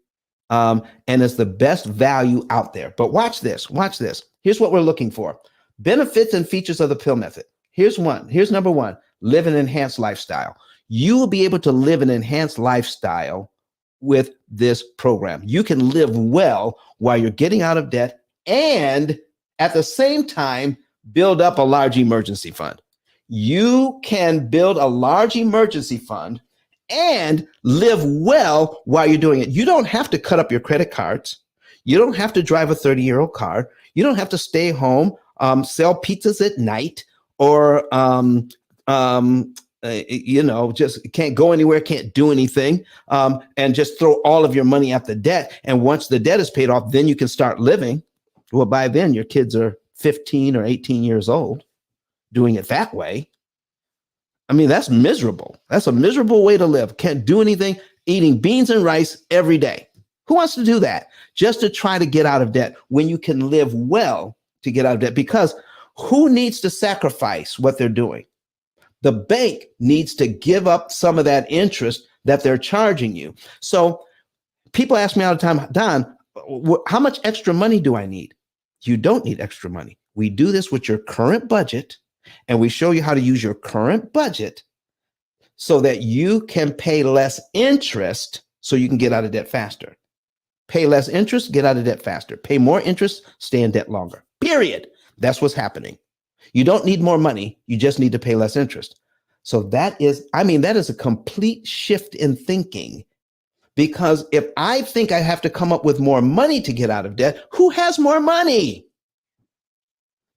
And it's the best value out there. But watch this. Watch this. Here's what we're looking for. Benefits and features of the P.I.L.L method. Here's one. Here's number one. Live an enhanced lifestyle. You will be able to live an enhanced lifestyle with this program. You can live well while you're getting out of debt, and at the same time, build up a large emergency fund. You can build a large emergency fund and live well while you're doing it. You don't have to cut up your credit cards. You don't have to drive a 30-year-old car. You don't have to stay home, sell pizzas at night, or just can't go anywhere, can't do anything, and just throw all of your money at the debt. And once the debt is paid off, then you can start living. Well, by then your kids are 15 or 18 years old. Doing it that way, I mean, that's miserable. That's a miserable way to live. Can't do anything, eating beans and rice every day. Who wants to do that? Just to try to get out of debt when you can live well to get out of debt. Because who needs to sacrifice what they're doing? The bank needs to give up some of that interest that they're charging you. So people ask me all the time, Don, how much extra money do I need? You don't need extra money. We do this with your current budget, and we show you how to use your current budget so that you can pay less interest so you can get out of debt faster. Pay less interest, get out of debt faster. Pay more interest, stay in debt longer. Period. That's what's happening. You don't need more money. You just need to pay less interest. So that is a complete shift in thinking. Because if I think I have to come up with more money to get out of debt, who has more money?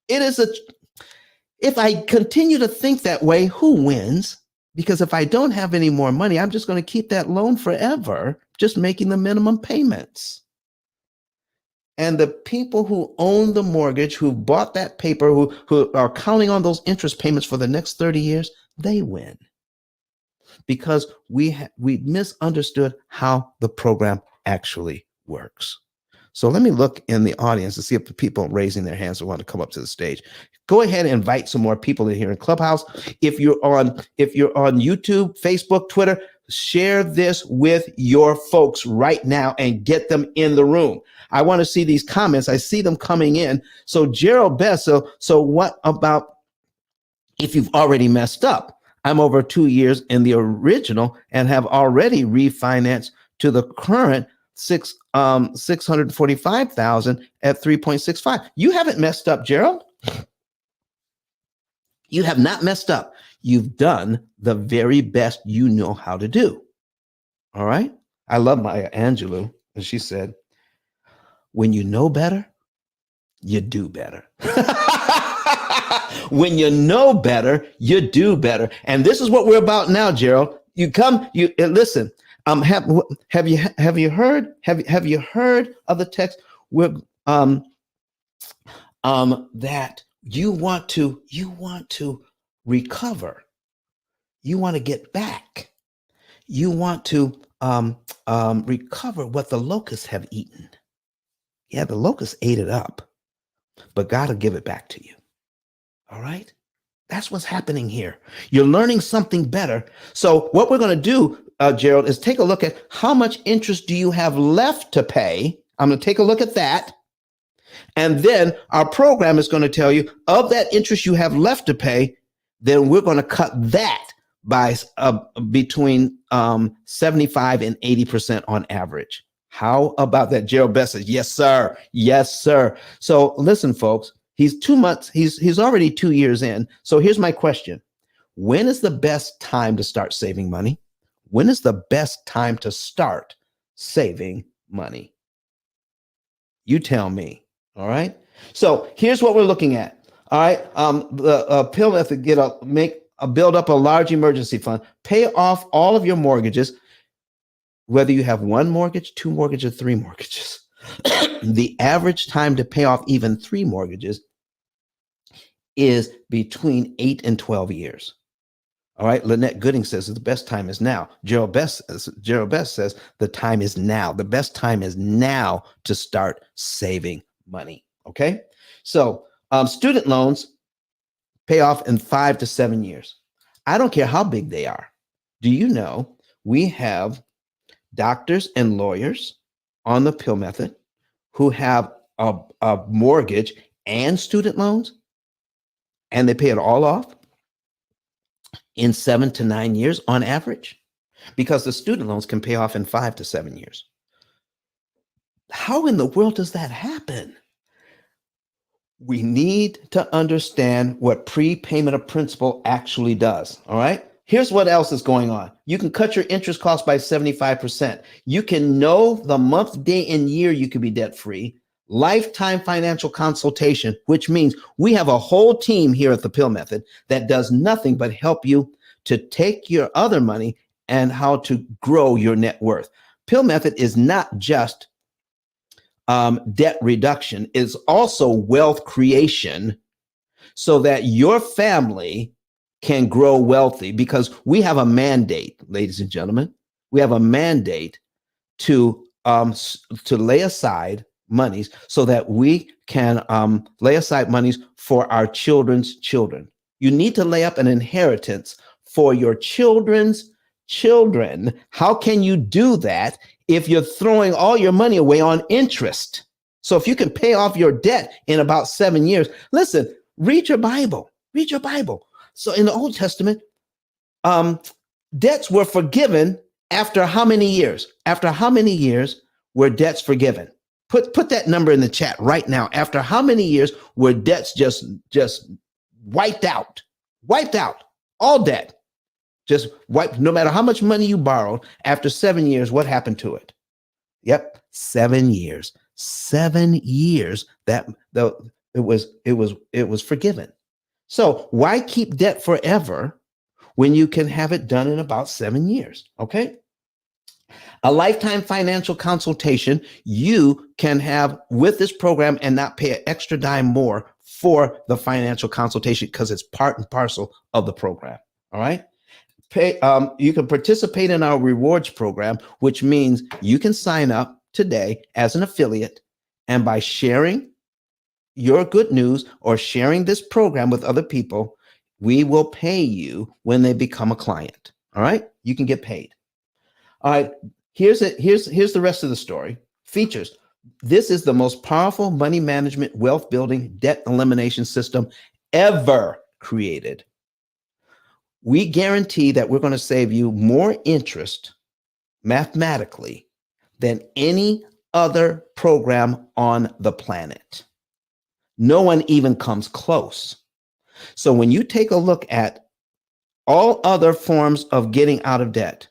If I continue to think that way, who wins? Because if I don't have any more money, I'm just going to keep that loan forever, just making the minimum payments. And the people who own the mortgage, who bought that paper, who are counting on those interest payments for the next 30 years, they win. Because we misunderstood how the program actually works. So let me look in the audience to see if the people raising their hands want to come up to the stage. Go ahead and invite some more people in here in Clubhouse. If you're on YouTube, Facebook, Twitter, share this with your folks right now and get them in the room. I want to see these comments. I see them coming in. So Gerald Best, so what about if you've already messed up? I'm over 2 years in the original and have already refinanced to the current 645,000 at 3.65. You haven't messed up, Gerald. You have not messed up. You've done the very best you know how to do. All right. I love Maya Angelou, and she said, when you know better, you do better. When you know better, you do better. And this is what we're about now, Gerald. You listen. Have you heard of the text where that you want to recover, you want to get back, you want to recover what the locusts have eaten. Yeah, the locusts ate it up, but God will give it back to you. All right? That's what's happening here. You're learning something better. So what we're going to do, Gerald, is take a look at how much interest do you have left to pay. I'm going to take a look at that. And then our program is going to tell you of that interest you have left to pay, then we're going to cut that by between 75 and 80% on average. How about that? Gerald Best says, yes, sir. Yes, sir. So listen, folks, he's 2 months. He's already 2 years in. So here's my question. When is the best time to start saving money? When is the best time to start saving money? You tell me. All right. So here's what we're looking at. All right. The P.I.L.L method, build up a large emergency fund, pay off all of your mortgages, whether you have one mortgage, two mortgages, or three mortgages. The average time to pay off even three mortgages is between 8 and 12 years. All right. Lynette Gooding says the best time is now. Gerald Best says the time is now. The best time is now to start saving money. Okay. So student loans pay off in 5 to 7 years. I don't care how big they are. Do you know we have doctors and lawyers on the P.I.L.L method who have a mortgage and student loans, and they pay it all off in 7 to 9 years on average, because the student loans can pay off in 5 to 7 years. How in the world does that happen? We need to understand what prepayment of principal actually does. All right. Here's what else is going on. You can cut your interest cost by 75%. You can know the month, day, and year you could be debt free. Lifetime financial consultation, which means we have a whole team here at the P.I.L.L method that does nothing but help you to take your other money and how to grow your net worth. P.I.L.L method is not just debt reduction, is also wealth creation so that your family can grow wealthy, because we have a mandate, ladies and gentlemen. We have a mandate to lay aside monies so that we can lay aside monies for our children's children. You need to lay up an inheritance for your children's children. How can you do that if you're throwing all your money away on interest? So if you can pay off your debt in about 7 years, listen, read your Bible. Read your Bible. So in the Old Testament, debts were forgiven after how many years? After how many years were debts forgiven? Put that number in the chat right now. After how many years were debts just wiped out? Wiped out. All debt. Just wiped. No matter how much money you borrowed, after 7 years, what happened to it? Yep, 7 years. 7 years that it was forgiven. So why keep debt forever when you can have it done in about 7 years. Okay. A lifetime financial consultation you can have with this program and not pay an extra dime more for the financial consultation because it's part and parcel of the program. All right. You can participate in our rewards program, which means you can sign up today as an affiliate. And by sharing your good news or sharing this program with other people, we will pay you when they become a client. All right. You can get paid. All right. Here's the rest of the story. Features. This is the most powerful money management, wealth building, debt elimination system ever created. We guarantee that we're going to save you more interest mathematically than any other program on the planet. No one even comes close. So when you take a look at all other forms of getting out of debt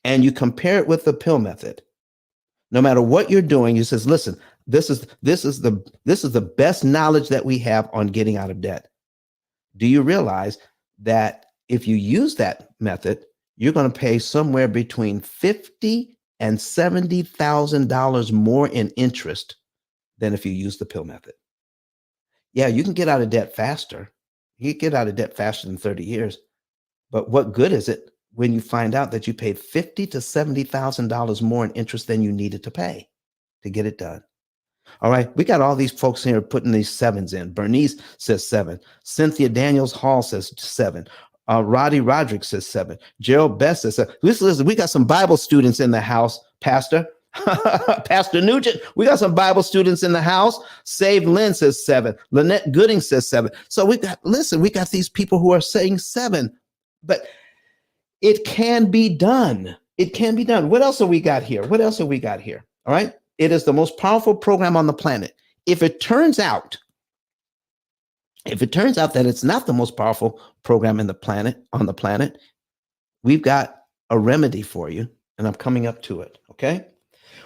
and you compare it with the pill method, no matter what you're doing, you says, listen, this is the best knowledge that we have on getting out of debt. Do you realize that if you use that method, you're going to pay somewhere between $50,000 and $70,000 more in interest than if you use the pill method? Yeah, you can get out of debt faster. You can get out of debt faster than 30 years. But what good is it when you find out that you paid $50,000 to $70,000 more in interest than you needed to pay to get it done? All right, we got all these folks here putting these sevens in. Bernice says 7. Cynthia Daniels Hall says 7. Roddy Roderick says 7. Gerald Best says 7. Listen, we got some Bible students in the house, Pastor. Pastor Nugent, we got some Bible students in the house. Save Lynn says 7. Lynette Gooding says 7. So we got these people who are saying 7, but it can be done. It can be done. What else have we got here? All right. It is the most powerful program on the planet. If it turns out that it's not the most powerful program on the planet, we've got a remedy for you, and I'm coming up to it. Okay.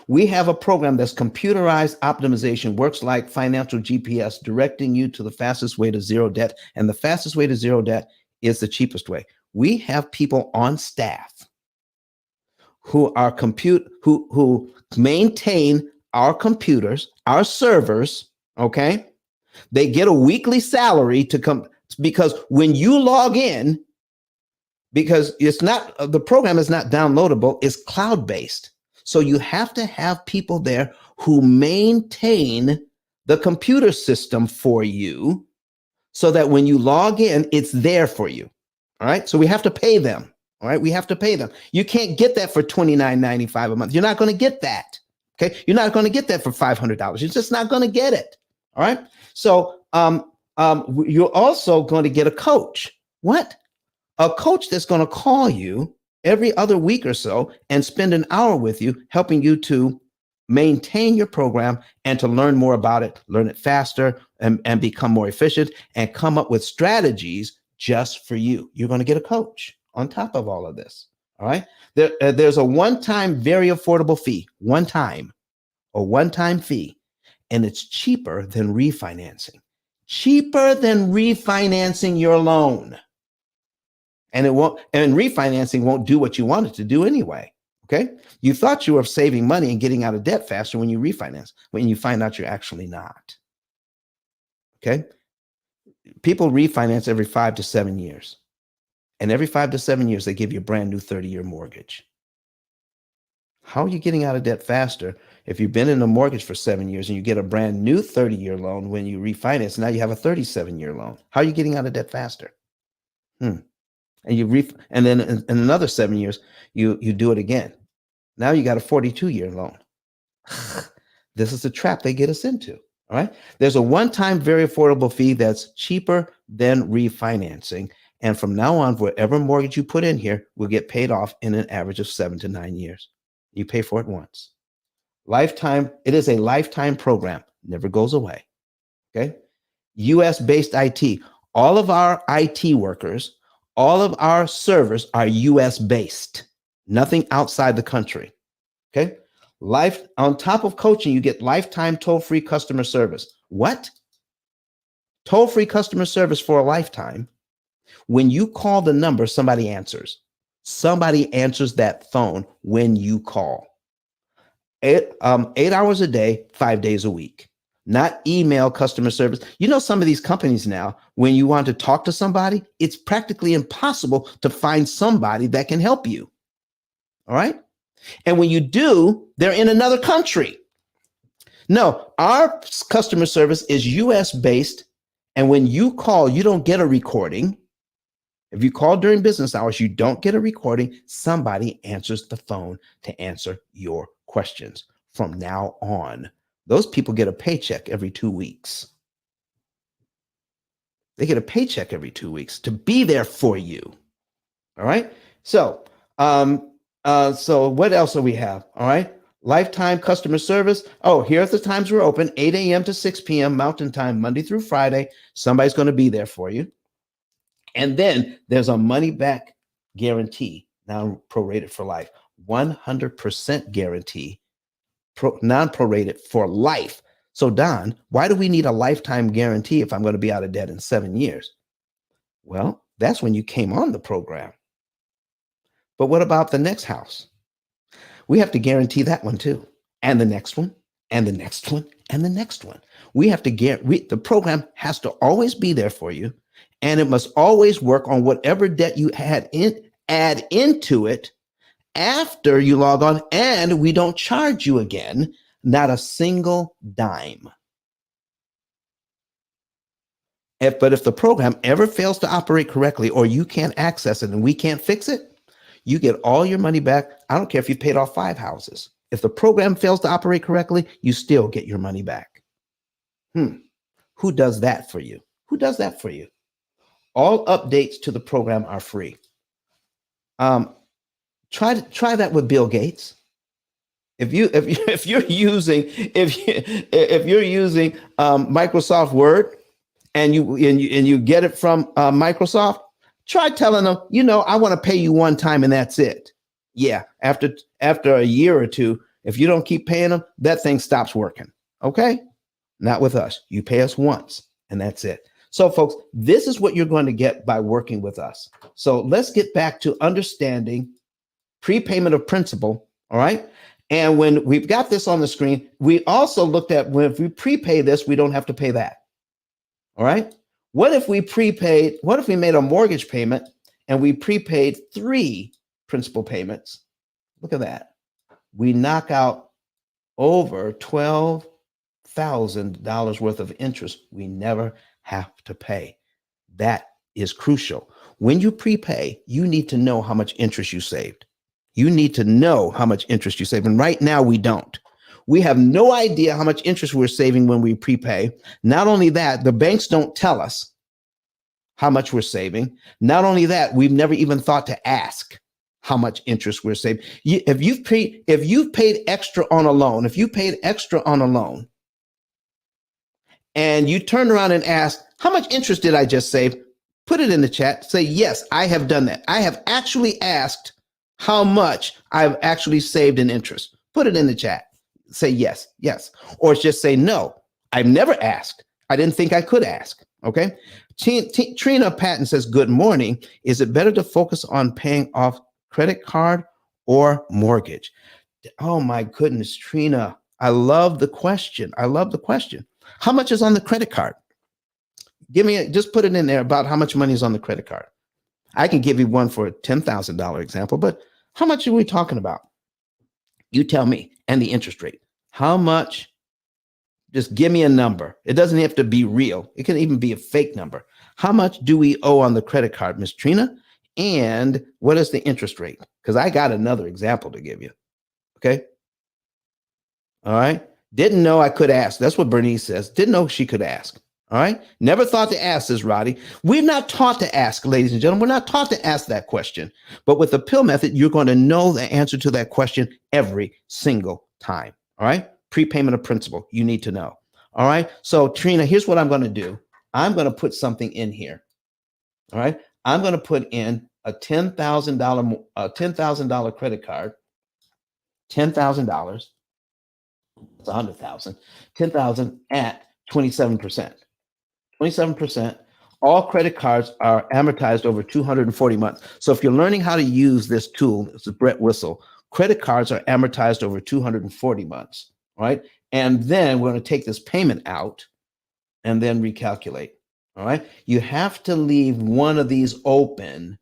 We have a program that's computerized optimization, works like financial GPS, directing you to the fastest way to zero debt. And the fastest way to zero debt is the cheapest way. We have people on staff who maintain our computers, our servers. Okay. They get a weekly salary to come, because when you log in, because the program is not downloadable, it's cloud-based. So you have to have people there who maintain the computer system for you so that when you log in, it's there for you. All right. So we have to pay them. All right. We have to pay them. You can't get that for $29.95 a month. You're not going to get that. Okay. You're not going to get that for $500. You're just not going to get it. All right. So you're also going to get a coach. What? A coach that's going to call you every other week or so and spend an hour with you, helping you to maintain your program and to learn more about it, learn it faster and become more efficient and come up with strategies just for you. You're going to get a coach on top of all of this. All right. There's a one-time, very affordable fee, one-time fee, and it's cheaper than refinancing your loan. And refinancing won't do what you want it to do anyway. Okay. You thought you were saving money and getting out of debt faster when you refinance, when you find out you're actually not. Okay. People refinance every 5 to 7 years. And every 5 to 7 years, they give you a brand new 30-year mortgage. How are you getting out of debt faster if you've been in a mortgage for 7 years and you get a brand new 30-year loan when you refinance? Now you have a 37-year loan. How are you getting out of debt faster? And then in another 7 years, you do it again. Now you got a 42-year loan. This is the trap they get us into. All right. There's a one-time, very affordable fee that's cheaper than refinancing. And from now on, whatever mortgage you put in here will get paid off in an average of 7 to 9 years. You pay for it once. Lifetime. It is a lifetime program. Never goes away. Okay. US-based IT. All of our IT workers, all of our servers are US based, nothing outside the country. Okay. On top of coaching, you get lifetime toll-free customer service. What? Toll-free customer service for a lifetime. When you call the number, somebody answers. Somebody answers that phone when you call. 8 hours a day, 5 days a week. Not email customer service. You know, some of these companies now, when you want to talk to somebody, it's practically impossible to find somebody that can help you. All right. And when you do, they're in another country. No, our customer service is US based. And when you call, you don't get a recording. If you call during business hours, you don't get a recording. Somebody answers the phone to answer your questions. From now on, those people get a paycheck every 2 weeks. They get a paycheck every 2 weeks to be there for you. All right. So, so what else do we have? All right. Lifetime customer service. Oh, here's the times we're open: 8 a.m. to 6 p.m. Mountain Time, Monday through Friday. Somebody's going to be there for you. And then there's a money back guarantee, now prorated for life, 100% guarantee, non-prorated for life. So Don, why do we need a lifetime guarantee if I'm going to be out of debt in 7 years? Well, that's when you came on the program. But what about the next house? We have to guarantee that one too. And the next one, and the next one, and the next one. We have to the program has to always be there for you. And it must always work on whatever debt you add into it after you log on, and we don't charge you again, not a single dime. But if the program ever fails to operate correctly, or you can't access it and we can't fix it, you get all your money back. I don't care if you paid off 5 houses. If the program fails to operate correctly, you still get your money back. Who does that for you? Who does that for you? All updates to the program are free. Try that with Bill Gates. If you're using Microsoft Word and you get it from Microsoft, try telling them, I want to pay you one time and that's it. Yeah, after a year or two, if you don't keep paying them, that thing stops working. Okay, not with us. You pay us once and that's it. So folks, this is what you're going to get by working with us. So let's get back to understanding prepayment of principal. All right. And when we've got this on the screen, we also looked at if we prepay this, we don't have to pay that. All right. What if we made a mortgage payment and we prepaid 3 principal payments? Look at that. We knock out over $12,000 worth of interest we never have to pay. That is crucial. When you prepay, you need to know how much interest you saved. You need to know how much interest you save. And right now we don't. We have no idea how much interest we're saving when we prepay. Not only that, the banks don't tell us how much we're saving. Not only that, we've never even thought to ask how much interest we're saving. If you've paid extra on a loan, and you turn around and ask, how much interest did I just save? Put it in the chat. Say, yes, I have done that. I have actually asked how much I've actually saved in interest. Put it in the chat. Say yes, yes. Or just say, no, I've never asked. I didn't think I could ask. Okay. Trina Patton says, good morning. Is it better to focus on paying off credit card or mortgage? Oh my goodness, Trina. I love the question. How much is on the credit card? Just put it in there about how much money is on the credit card. I can give you one for a $10,000 example, but how much are we talking about? You tell me, and the interest rate. How much? Just give me a number. It doesn't have to be real. It can even be a fake number. How much do we owe on the credit card, Miss Trina? And what is the interest rate? Because I got another example to give you. Okay. All right. Didn't know I could ask. That's what Bernice says. Didn't know she could ask. All right. Never thought to ask, says Roddy. We're not taught to ask, ladies and gentlemen. We're not taught to ask that question. But with the P.I.L.L method, you're going to know the answer to that question every single time. All right. Prepayment of principal. You need to know. All right. So Trina, here's what I'm going to do. I'm going to put something in here. All right. I'm going to put in a $10,000 credit card. $10,000. It's 100,000. 10,000 at 27%. 27% All credit cards are amortized over 240 months. So if you're learning how to use this tool, it's a Brett Whistle, credit cards are amortized over 240 months, right? And then we're going to take this payment out and then recalculate, all right? You have to leave one of these open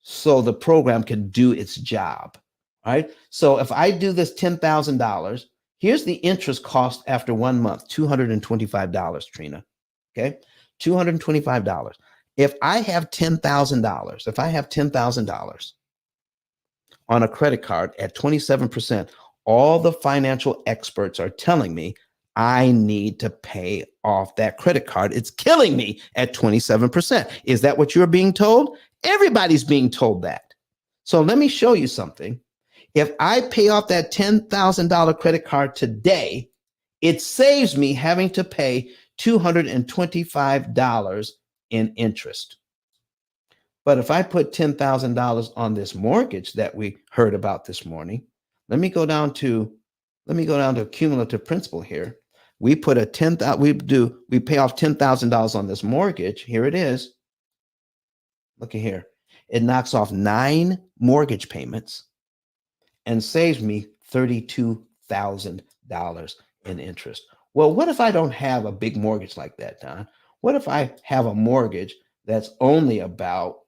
so the program can do its job, all right? So if I do this $10,000, here's the interest cost after 1 month, $225, Trina, okay? $225. If I have $10,000 on a credit card at 27%, all the financial experts are telling me I need to pay off that credit card. It's killing me at 27%. Is that what you're being told? Everybody's being told that. So let me show you something. If I pay off that $10,000 credit card today, it saves me having to pay $225 in interest. But if I put $10,000 on this mortgage that we heard about this morning, let me go down to cumulative principal here. We put a we pay off $10,000 on this mortgage. Here it is. Look at here. It knocks off 9 mortgage payments and saves me $32,000 in interest. Well, what if I don't have a big mortgage like that, Don? What if I have a mortgage that's only about,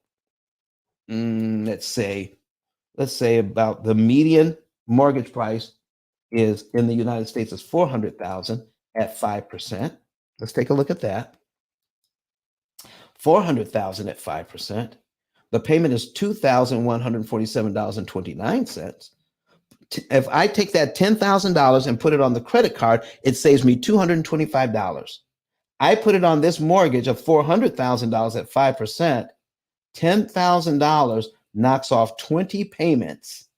let's say about the median mortgage price is in the United States is 400,000 at 5%. Let's take a look at that. 400,000 at 5%. The payment is $2,147.29. If I take that $10,000 and put it on the credit card, it saves me $225. I put it on this mortgage of $400,000 at 5%. $10,000 knocks off 20 payments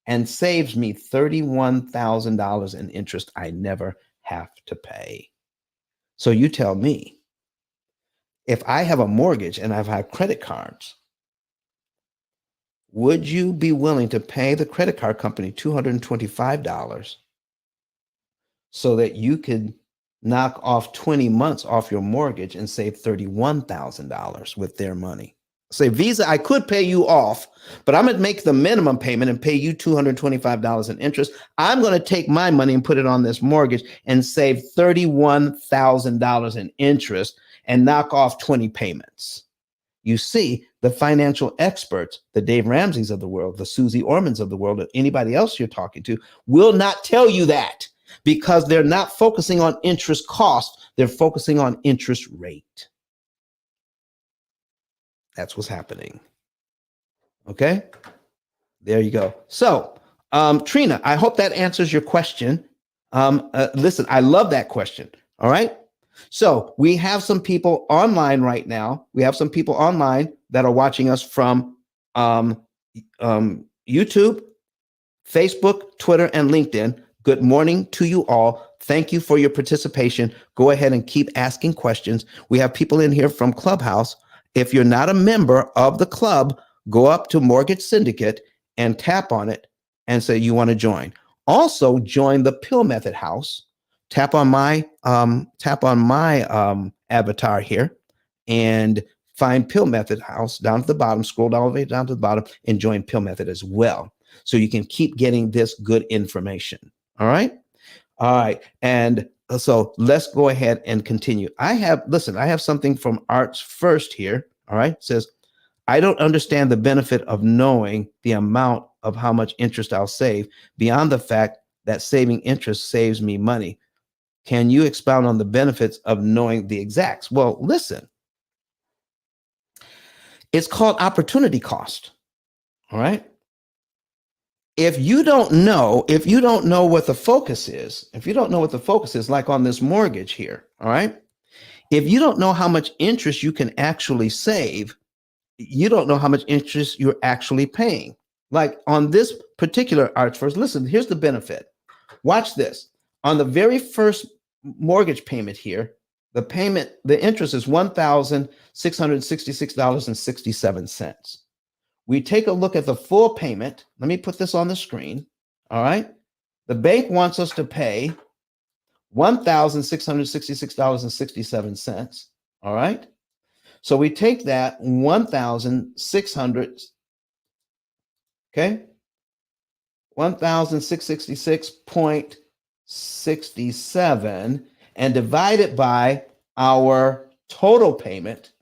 and saves me $31,000 in interest I never have to pay. So you tell me, if I have a mortgage and I've had credit cards, would you be willing to pay the credit card company $225 so that you could knock off 20 months off your mortgage and save $31,000 with their money? Say, Visa, I could pay you off, but I'm going to make the minimum payment and pay you $225 in interest. I'm going to take my money and put it on this mortgage and save $31,000 in interest and knock off 20 payments. You see, the financial experts, the Dave Ramseys of the world, the Susie Ormans of the world, or anybody else you're talking to, will not tell you that because they're not focusing on interest cost. They're focusing on interest rate. That's what's happening. Okay, there you go. So, Trina, I hope that answers your question. Listen, I love that question. All right. So we have some people online right now. We have some people online that are watching us from YouTube, Facebook, Twitter, and LinkedIn. Good morning to you all. Thank you for your participation. Go ahead and keep asking questions. We have people in here from Clubhouse. If you're not a member of the club, go up to Mortgage Syndicate and tap on it and say you want to join. Also, join the P.I.L.L Method House. Tap on my avatar here and find P.I.L.L Method House down at the bottom. Scroll down all the way down to the bottom and join P.I.L.L Method as well, so you can keep getting this good information. All right. And so let's go ahead and continue. I have something from Arts First here. All right. It says, I don't understand the benefit of knowing the amount of how much interest I'll save beyond the fact that saving interest saves me money. Can you expound on the benefits of knowing the exacts? Well, listen, it's called opportunity cost. All right. If you don't know what the focus is, like on this mortgage here, all right, if you don't know how much interest you can actually save, you don't know how much interest you're actually paying. Like on this particular Arts First, listen, here's the benefit. Watch this. On the very first mortgage payment here, the interest is $1,666.67. We take a look at the full payment. Let me put this on the screen. All right. The bank wants us to pay $1,666.67. All right. So we take that 1,600, okay, 1,666.67 and divide it by our total payment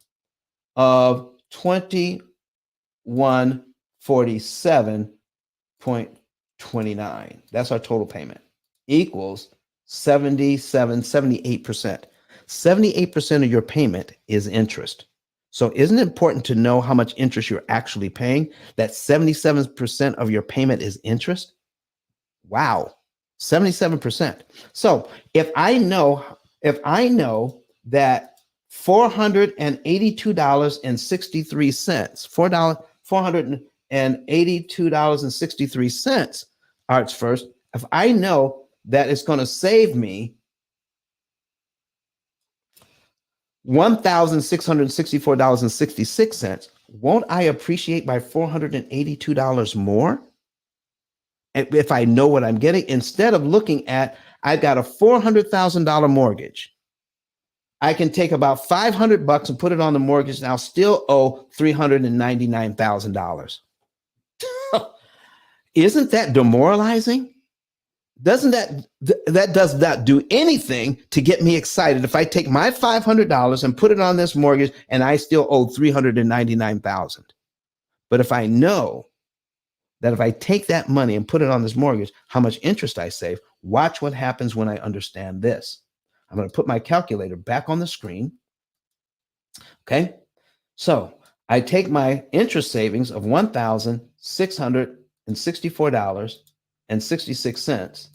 of 2147.29. That's our total payment, equals 78%. 78% of your payment is interest. So isn't it important to know how much interest you're actually paying? That 77% of your payment is interest? Wow, 77%. So if I know that $482.63, $482.63, Arts First, if I know that it's going to save me $1,664.66, won't I appreciate by $482 more? And if I know what I'm getting, instead of looking at, I've got a $400,000 mortgage. I can take about $500 and put it on the mortgage, and I'll still owe $399,000. Isn't that demoralizing? Doesn't that does not do anything to get me excited if I take my $500 and put it on this mortgage and I still owe $399,000. But if I know that if I take that money and put it on this mortgage, how much interest I save, watch what happens when I understand this. I'm going to put my calculator back on the screen. Okay. So I take my interest savings of $1,664.66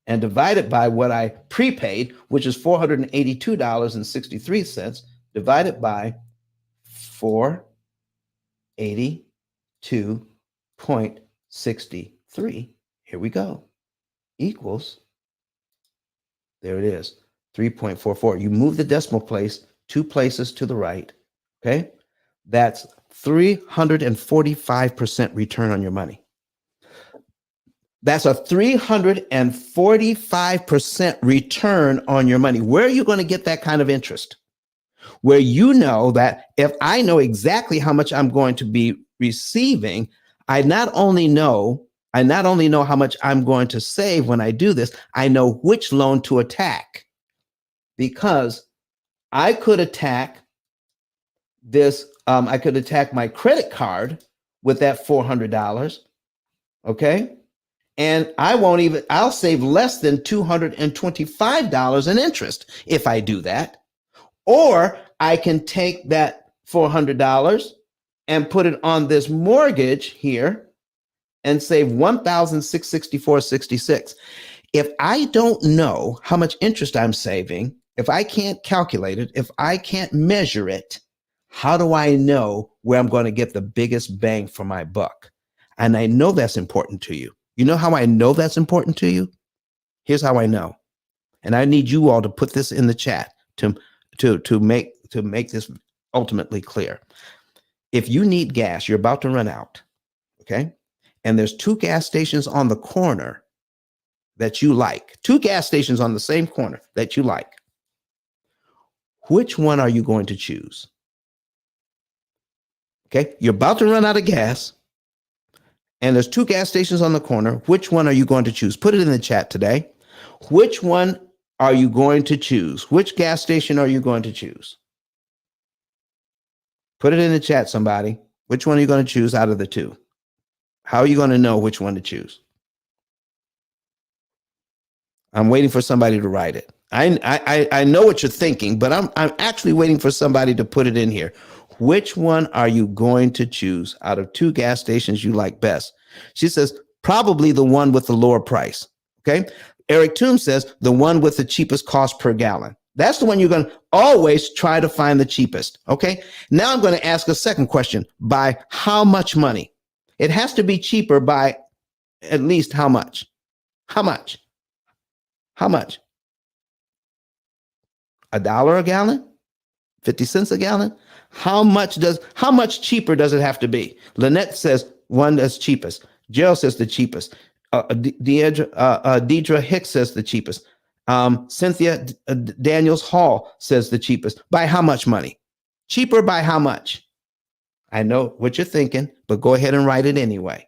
and divide it by what I prepaid, which is $482.63, divided by 482.63. Here we go. Equals, there it is, 3.44. You move the decimal place 2 places to the right. Okay. That's 345% return on your money. That's a 345% return on your money. Where are you going to get that kind of interest? Where you know that if I know exactly how much I'm going to be receiving, I not only know how much I'm going to save when I do this, I know which loan to attack. Because I could attack this, I could attack my credit card with that $400, okay? And I'll save less than $225 in interest if I do that. Or I can take that $400 and put it on this mortgage here and save $1,664.66. If I don't know how much interest I'm saving, if I can't calculate it, if I can't measure it, how do I know where I'm going to get the biggest bang for my buck? And I know that's important to you. You know how I know that's important to you? Here's how I know. And I need you all to put this in the chat to make this ultimately clear. If you need gas, you're about to run out, okay? And there's 2 gas stations on the corner that you like. 2 gas stations on the same corner that you like. Which one are you going to choose? Okay, you're about to run out of gas, and there's 2 gas stations on the corner. Which one are you going to choose? Put it in the chat today. Which one are you going to choose? Which gas station are you going to choose? Put it in the chat, somebody. Which one are you going to choose out of the 2? How are you going to know which one to choose? I'm waiting for somebody to write it. I know what you're thinking, but I'm actually waiting for somebody to put it in here. Which one are you going to choose out of 2 gas stations you like best? She says, probably the one with the lower price. Okay. Eric Toom says the one with the cheapest cost per gallon. That's the one you're going to always try to find the cheapest. Okay. Now I'm going to ask a second question. By how much money? It has to be cheaper by at least how much? How much? How much? $1 a gallon? 50 cents a gallon? How much cheaper does it have to be? Lynette says one that's cheapest. Gerald says the cheapest. Deidre Hicks says the cheapest. Cynthia Daniels Hall says the cheapest. By how much money? Cheaper by how much? I know what you're thinking, but go ahead and write it anyway.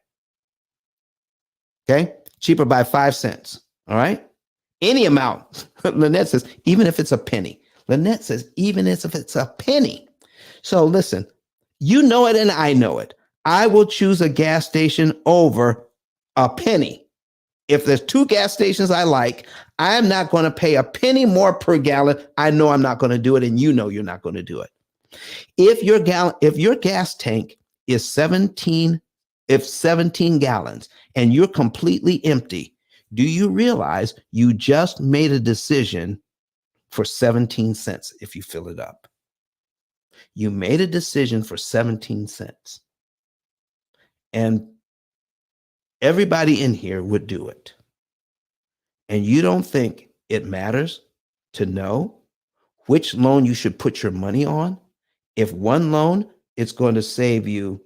Okay? Cheaper by 5 cents. All right? Any amount. Lynette says, even if it's a penny. Lynette says, even if it's a penny. So listen, you know it and I know it. I will choose a gas station over a penny. If there's 2 gas stations I like, I'm not going to pay a penny more per gallon. I know I'm not going to do it, and you know you're not going to do it. If your gas tank is 17 gallons and you're completely empty, do you realize you just made a decision for 17 cents if you fill it up? You made a decision for 17 cents. And everybody in here would do it. And you don't think it matters to know which loan you should put your money on? If one loan, it's going to save you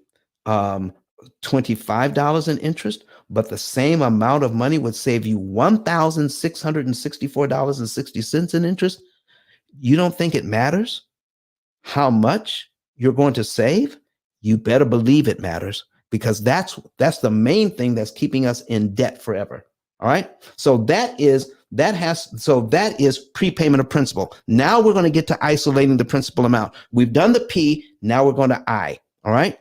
$25 in interest, but the same amount of money would save you $1,664.60 in interest. You don't think it matters how much you're going to save? You better believe it matters, because that's the main thing that's keeping us in debt forever. All right. So that is prepayment of principal. Now we're going to get to isolating the principal amount. We've done the P. Now we're going to I. All right.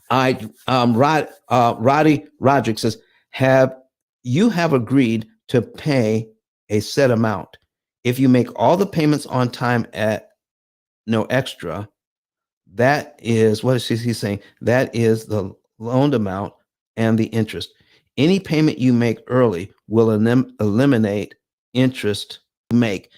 Roddy Roderick says, have agreed to pay a set amount. If you make all the payments on time at no extra, that is, what is he saying? That is the loaned amount and the interest. Any payment you make early will eliminate interest you make.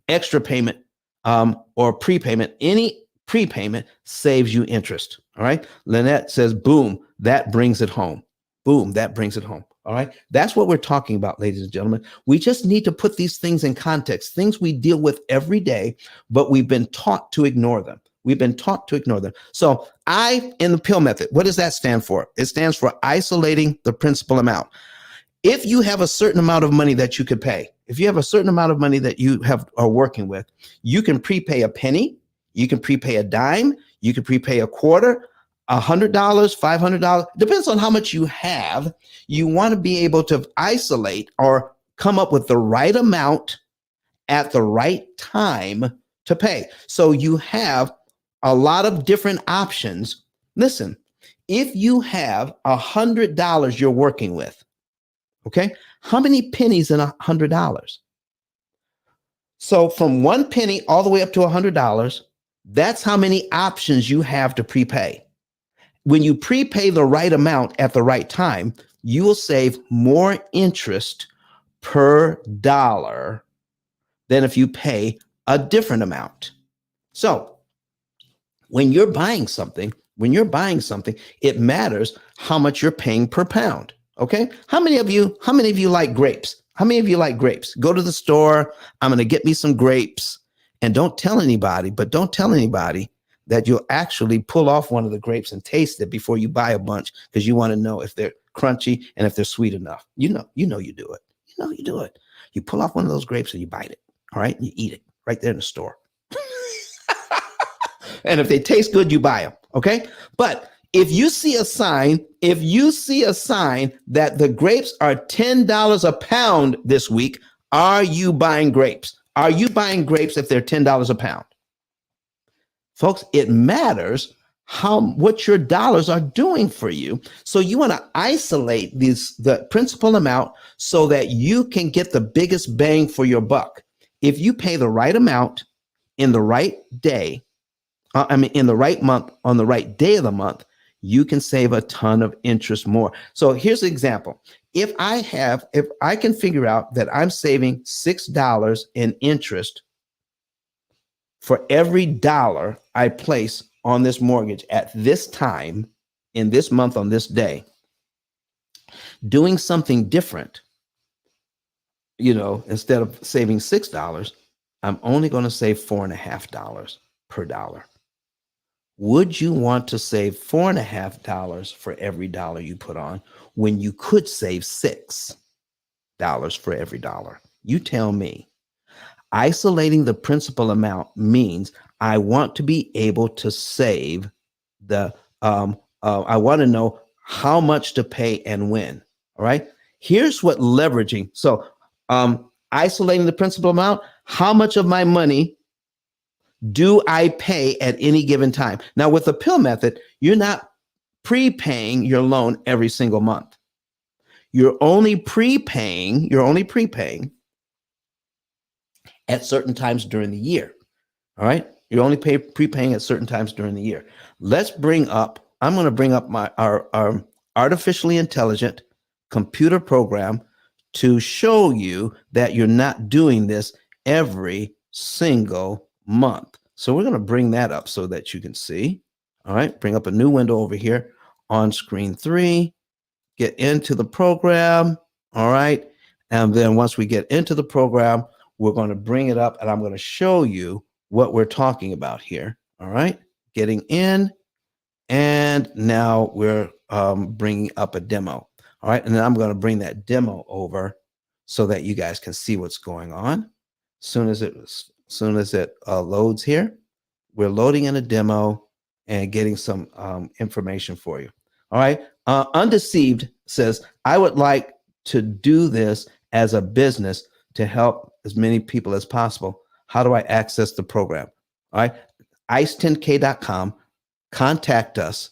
Extra payment or prepayment, any prepayment saves you interest. All right. Lynette says, boom, that brings it home. Boom, that brings it home. All right. That's what we're talking about, ladies and gentlemen. We just need to put these things in context, things we deal with every day, but we've been taught to ignore them. We've been taught to ignore them. So I, in the P.I.L.L method, what does that stand for? It stands for isolating the principal amount. If you have a certain amount of money that you could pay, if you have a certain amount of money that you are working with, you can prepay a penny, you can prepay a dime, you can prepay a quarter, $100, $500, depends on how much you have. You want to be able to isolate or come up with the right amount at the right time to pay. So you have a lot of different options. Listen, if you have $100 you're working with, okay, how many pennies in $100? So from 1 penny all the way up to $100, that's how many options you have to prepay. When you prepay the right amount at the right time, you will save more interest per dollar than if you pay a different amount. So when you're buying something, it matters how much you're paying per pound. Okay. How many of you like grapes? How many of you like grapes? Go to the store. I'm going to get me some grapes, and don't tell anybody that you'll actually pull off one of the grapes and taste it before you buy a bunch, because you want to know if they're crunchy and if they're sweet enough. You do it. You do it. You pull off one of those grapes and you bite it. All right. And you eat it right there in the store. And if they taste good, you buy them. Okay. But if you see a sign that the grapes are $10 a pound this week, are you buying grapes? Are you buying grapes if they're $10 a pound? Folks, it matters what your dollars are doing for you. So you want to isolate the principal amount so that you can get the biggest bang for your buck. If you pay the right amount in the right day, in the right month, on the right day of the month, you can save a ton of interest more. So here's an example. If I can figure out that I'm saving $6 in interest for every dollar I place on this mortgage at this time, in this month, on this day, doing something different, instead of saving $6, I'm only going to save $4.50 per dollar. Would you want to save $4.50 for every dollar you put on when you could save $6 for every dollar? You tell me. Isolating the principal amount means I want to be able to save I want to know how much to pay and when. All right. Here's what leveraging. So, isolating the principal amount, how much of my money do I pay at any given time? Now, with the P.I.L.L method, you're not prepaying your loan every single month. You're only prepaying at certain times during the year. All right. You're only prepaying at certain times during the year. I'm going to bring up our artificially intelligent computer program to show you that you're not doing this every single month. So we're going to bring that up so that you can see. All right. Bring up a new window over here on screen 3. Get into the program. All right. And then once we get into the program, we're going to bring it up and I'm going to show you what we're talking about here. All right. Getting in. And now we're bringing up a demo. All right. And then I'm going to bring that demo over so that you guys can see what's going on. Soon as it loads here, we're loading in a demo and getting some information for you. All right. Undeceived says, I would like to do this as a business to help as many people as possible. How do I access the program? All right. ice10k.com. Contact us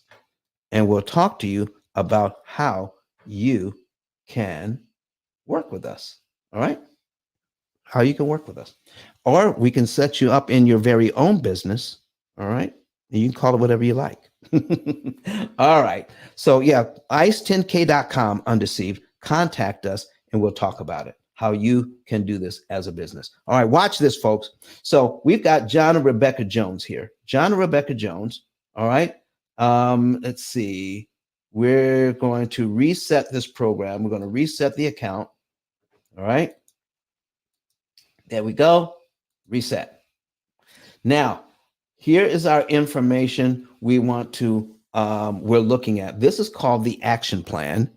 and we'll talk to you about how you can work with us. All right. How you can work with us. Or we can set you up in your very own business. All right. And you can call it whatever you like. All right. So yeah, ice10k.com, undeceived. Contact us and we'll talk about it. How you can do this as a business. All right, watch this, folks. So we've got John and Rebecca Jones here. John and Rebecca Jones. All right. Let's see. We're going to reset this program. We're going to reset the account. All right. There we go. Reset. Now, here is our information we want to, we're looking at. This is called the action plan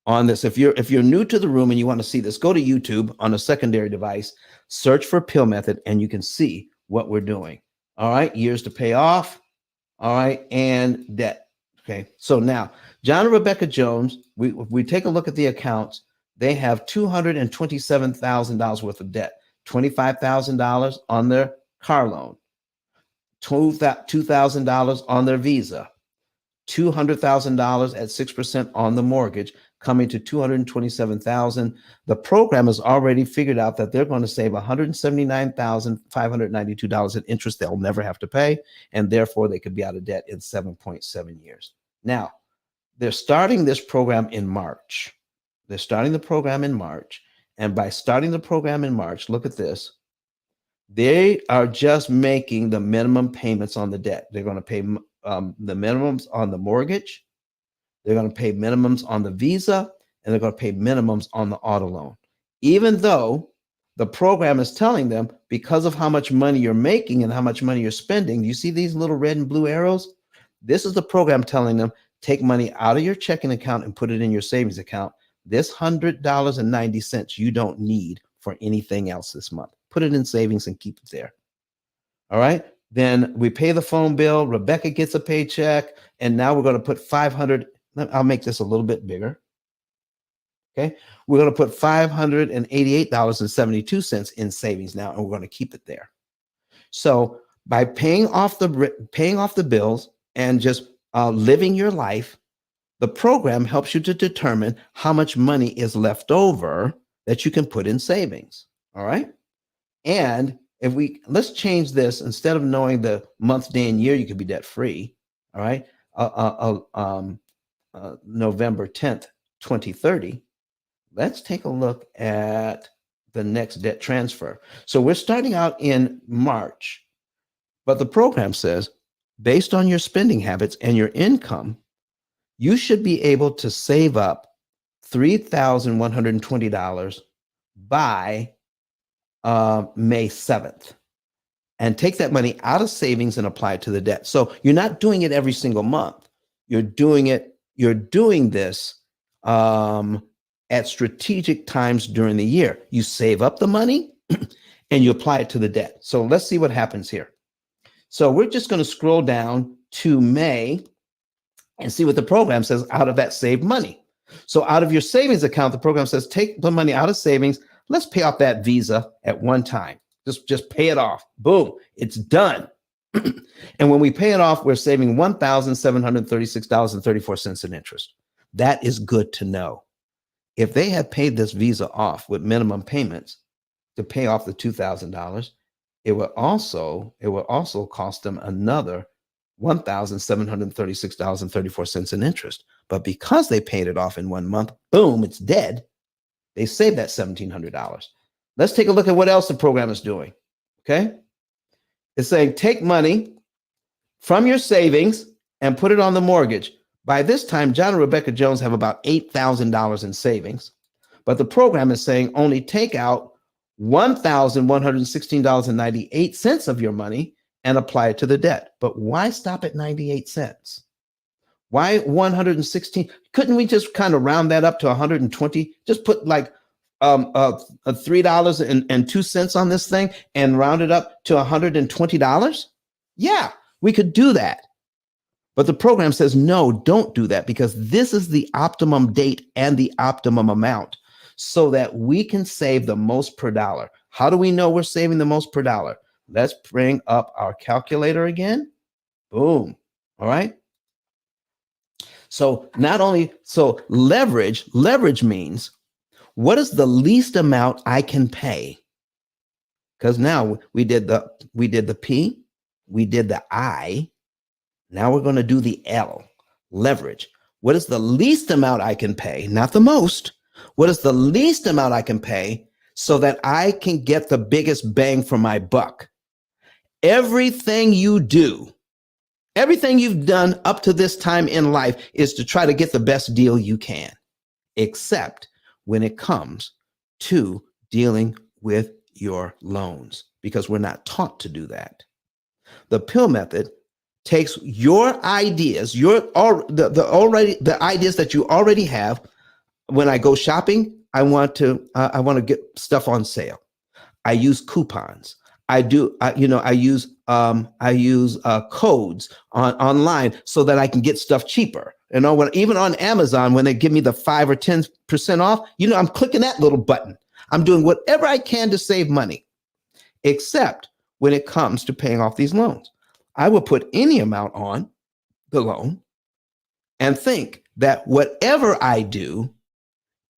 on this. If you're new to the room and you want to see this, go to YouTube on a secondary device, search for P.I.L.L method, and you can see what we're doing. All right. Years to pay off. All right. And debt. Okay. So now, John and Rebecca Jones, we take a look at the accounts. They have $227,000 worth of debt, $25,000 on their car loan, $2,000 on their Visa, $200,000 at 6% on the mortgage, coming to $227,000. The program has already figured out that they're going to save $179,592 in interest they'll never have to pay, and therefore they could be out of debt in 7.7 years. Now, they're starting this program in March. They're starting the program in March, and by starting the program in March, look at this. They are just making the minimum payments on the debt. They're going to pay the minimums on the mortgage. They're going to pay minimums on the Visa, and they're going to pay minimums on the auto loan. Even though the program is telling them, because of how much money you're making and how much money you're spending, you see these little red and blue arrows? This is the program telling them, take money out of your checking account and put it in your savings account. This $100.90 you don't need for anything else this month. Put it in savings and keep it there. All right. Then we pay the phone bill. Rebecca gets a paycheck. And now we're going to put 500. I'll make this a little bit bigger. Okay. We're going to put $588.72 in savings now, and we're going to keep it there. So by paying off the bills and just living your life, the program helps you to determine how much money is left over that you can put in savings. All right. And let's change this, instead of knowing the month, day, and year, you could be debt free. All right. November 10th, 2030. Let's take a look at the next debt transfer. So we're starting out in March, but the program says, based on your spending habits and your income, you should be able to save up $3,120 by May 7th and take that money out of savings and apply it to the debt. So you're not doing it every single month. You're doing this at strategic times during the year. You save up the money and you apply it to the debt. So let's see what happens here. So we're just going to scroll down to May and see what the program says out of that saved money. So out of your savings account, the program says, take the money out of savings. Let's pay off that Visa at one time. Just pay it off. Boom, it's done. And when we pay it off, we're saving $1,736.34 in interest. That is good to know. If they had paid this Visa off with minimum payments to pay off the $2,000, it will also cost them another $1,736.34 in interest. But because they paid it off in 1 month, boom, it's dead. They saved that $1,700. Let's take a look at what else the program is doing. Okay. It's saying take money from your savings and put it on the mortgage. By this time, John and Rebecca Jones have about $8,000 in savings, but the program is saying only take out $1,116.98 of your money and apply it to the debt. But why stop at 98 cents? Why 116? Couldn't we just kind of round that up to 120? Just put like $3.02 on this thing and round it up to $120? Yeah, we could do that. But the program says, no, don't do that, because this is the optimum date and the optimum amount so that we can save the most per dollar. How do we know we're saving the most per dollar? Let's bring up our calculator again. Boom. All right. So leverage means, what is the least amount I can pay? Because now we did the P, we did the I. Now we're going to do the L, leverage. What is the least amount I can pay? Not the most. What is the least amount I can pay so that I can get the biggest bang for my buck? Everything you do, everything you've done up to this time in life is to try to get the best deal you can, except when it comes to dealing with your loans, because we're not taught to do that. The P.I.L.L method takes your ideas, the ideas that you already have. When I go shopping, I want to get stuff on sale. I use coupons. I use codes online so that I can get stuff cheaper. Even on Amazon, when they give me the 5 or 10% off, I'm clicking that little button. I'm doing whatever I can to save money, except when it comes to paying off these loans. I will put any amount on the loan and think that whatever I do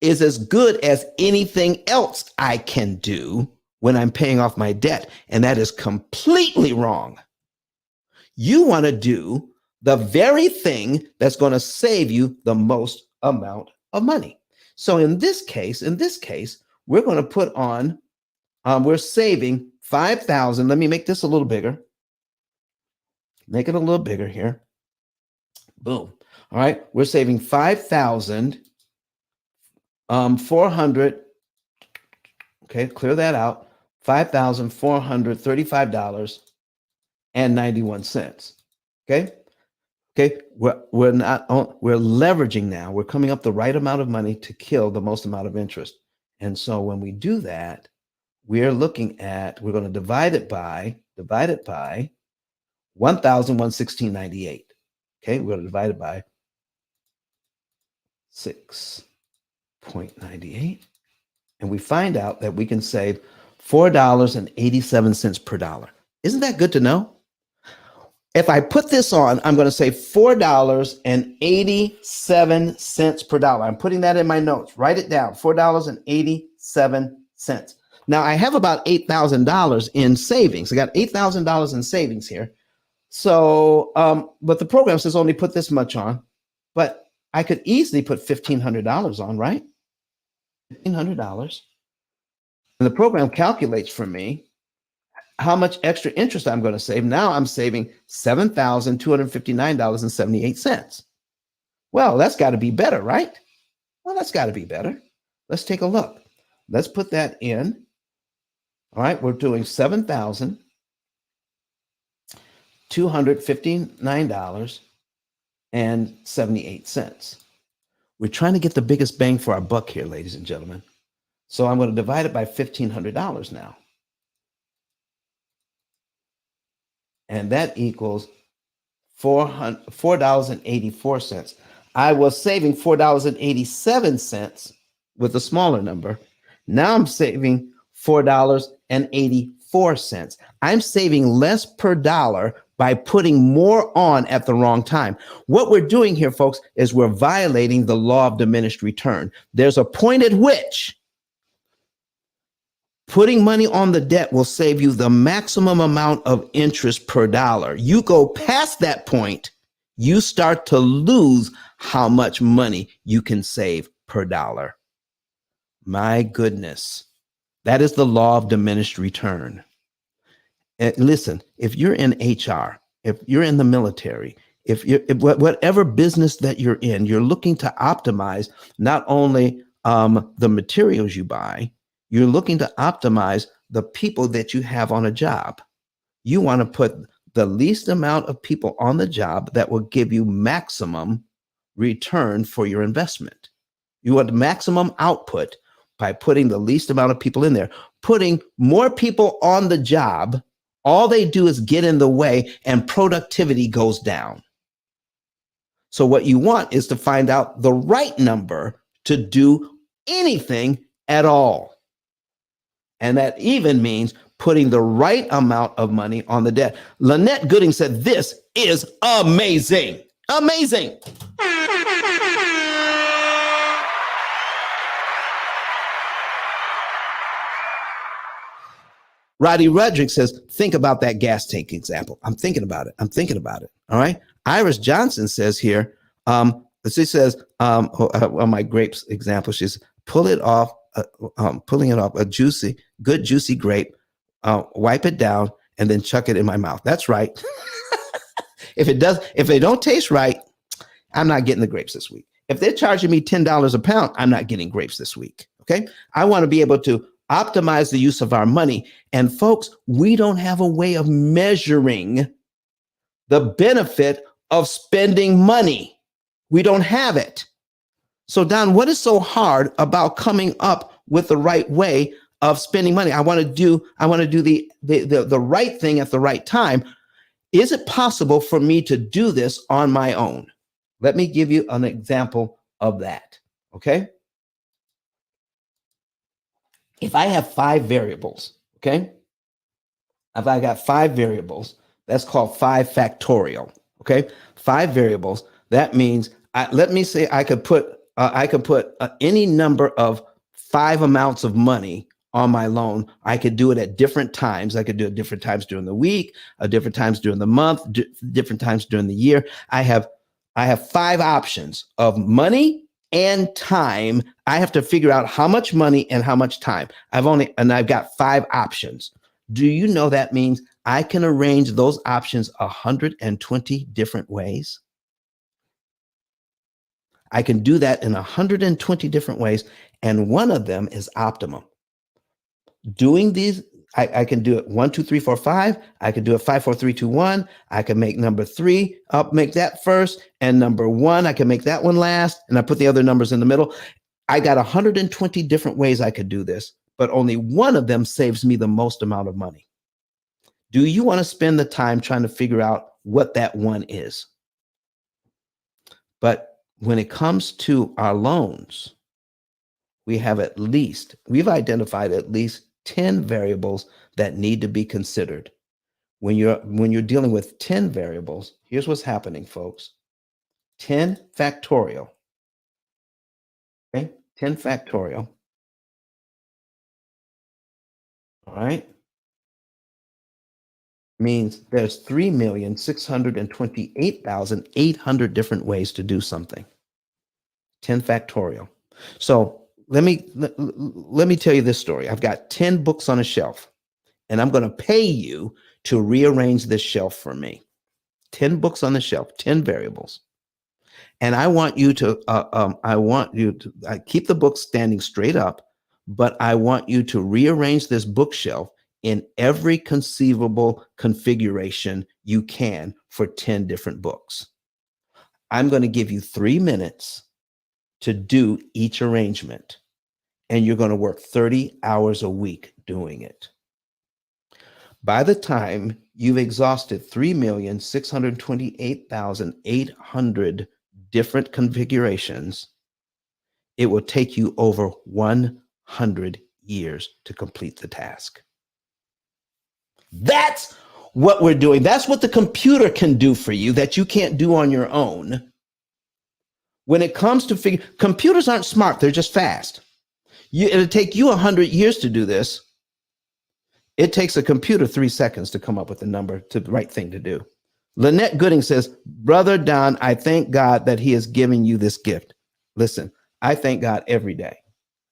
is as good as anything else I can do when I'm paying off my debt. And that is completely wrong. You want to do the very thing that's going to save you the most amount of money. So in this case, we're going to put on, we're saving $5,000. Let me make this a little bigger. Make it a little bigger here. Boom. All right. We're saving $5,400. Okay. Clear that out. $5,435.91. Okay. Okay. We're leveraging now. We're coming up the right amount of money to kill the most amount of interest. And so when we do that, we're going to divide it by 1,116.98. Okay, we're going to divide it by 6.98. And we find out that we can save $4.87 per dollar. Isn't that good to know? If I put this on, I'm going to save $4.87 per dollar. I'm putting that in my notes. Write it down, $4.87. Now I have about $8,000 in savings. I got $8,000 in savings here. So, but the program says only put this much on, but I could easily put $1,500 on, right? $1,500. And the program calculates for me how much extra interest I'm going to save. Now I'm saving $7,259.78. Well, that's got to be better, right? Well, that's got to be better. Let's take a look. Let's put that in. All right, we're doing $7,259.78. We're trying to get the biggest bang for our buck here, ladies and gentlemen. So I'm going to divide it by $1,500 now. and that equals $4.84. I was saving $4.87 with a smaller number. Now I'm saving $4.84. I'm saving less per dollar by putting more on at the wrong time. What we're doing here, folks, is we're violating the law of diminished return. There's a point at which putting money on the debt will save you the maximum amount of interest per dollar. You go past that point, you start to lose how much money you can save per dollar. My goodness. That is the law of diminished return. And listen, if you're in HR, if you're in the military, whatever business that you're in, you're looking to optimize not only the materials you buy, you're looking to optimize the people that you have on a job. You want to put the least amount of people on the job that will give you maximum return for your investment. You want maximum output by putting the least amount of people in there. Putting more people on the job, all they do is get in the way and productivity goes down. So what you want is to find out the right number to do anything at all. And that even means putting the right amount of money on the debt. Lynette Gooding said, this is amazing. Amazing. Roddy Rudrick says, think about that gas tank example. I'm thinking about it. All right. Iris Johnson says here, she says, on my grapes example, she's pulling it off a good juicy grape, wipe it down, and then chuck it in my mouth. That's right. If they don't taste right, I'm not getting the grapes this week. If they're charging me $10 a pound, I'm not getting grapes this week. Okay. I want to be able to optimize the use of our money. And folks, we don't have a way of measuring the benefit of spending money. We don't have it. So Don, what is so hard about coming up with the right way of spending money? I want to do the right thing at the right time. Is it possible for me to do this on my own? Let me give you an example of that. Okay. If I have 5 variables, okay? If I got 5 variables, that's called 5 factorial, okay? 5 variables, that means, let me say I could put any number of 5 amounts of money on my loan. I could do it at different times. I could do it different times during the week, different times during the month, different times during the year. I have 5 options of money and time. I have to figure out how much money and how much time. I've got 5 options. Do you know that means I can arrange those options 120 different ways? I can do that in 120 different ways, and one of them is optimum. Doing these, I can do it 1, 2, 3, 4, 5. I can do it 5, 4, 3, 2, 1. I can make number 3 up, make that first, and number 1, I can make that one last, and I put the other numbers in the middle. I got 120 different ways I could do this, but only one of them saves me the most amount of money. Do you want to spend the time trying to figure out what that one is? But when it comes to our loans, we've identified at least 10 variables that need to be considered. When you're dealing with 10 variables, here's what's happening, folks. 10 factorial. Okay? 10 factorial. All right? Means there's 3,628,800 different ways to do something. 10 factorial. So let me tell you this story. I've got 10 books on a shelf, and I'm going to pay you to rearrange this shelf for me. 10 books on the shelf, 10 variables. And I want you to keep the books standing straight up, but I want you to rearrange this bookshelf in every conceivable configuration you can for 10 different books. I'm going to give you 3 minutes to do each arrangement, and you're going to work 30 hours a week doing it. By the time you've exhausted 3,628,800 different configurations, it will take you over 100 years to complete the task. That's what we're doing. That's what the computer can do for you that you can't do on your own. When it comes to computers aren't smart, they're just fast. It'll take you 100 years to do this. It takes a computer 3 seconds to come up with the number to the right thing to do. Lynette Gooding says, Brother Don, I thank God that he is giving you this gift. Listen, I thank God every day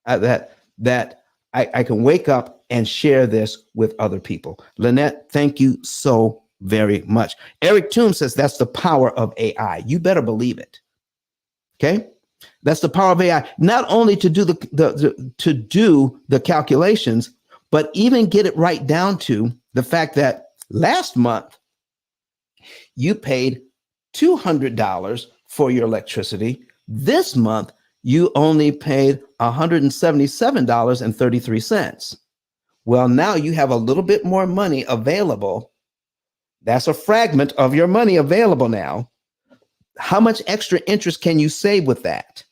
that I can wake up and share this with other people. Lynette, thank you so very much. Eric Toom says that's the power of AI. You better believe it. Okay? That's the power of AI. Not only to do the calculations, but even get it right down to the fact that last month you paid $200 for your electricity. This month you only paid $177.33. Well, now you have a little bit more money available. That's a fragment of your money available now. How much extra interest can you save with that?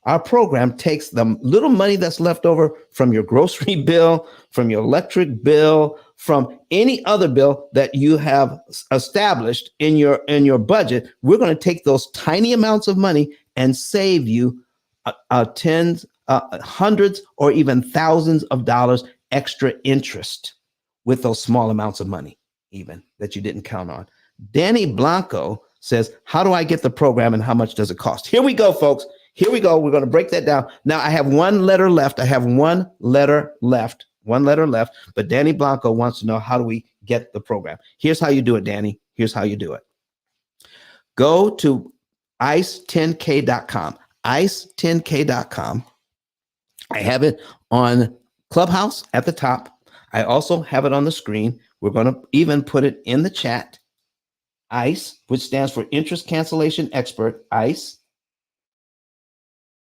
Our program takes the little money that's left over from your grocery bill, from your electric bill, from any other bill that you have established in your budget. We're going to take those tiny amounts of money and save you tens, hundreds, or even thousands of dollars extra interest with those small amounts of money, even that you didn't count on. Danny Blanco says, how do I get the program and how much does it cost? Here we go, folks. Here we go. We're going to break that down. Now, I have one letter left. One letter left. But Danny Blanco wants to know, how do we get the program? Here's how you do it, Danny. Here's how you do it. Go to ice10k.com. ice10k.com. I have it on Clubhouse at the top. I also have it on the screen. We're going to even put it in the chat. ICE, which stands for Interest Cancellation Expert, ICE.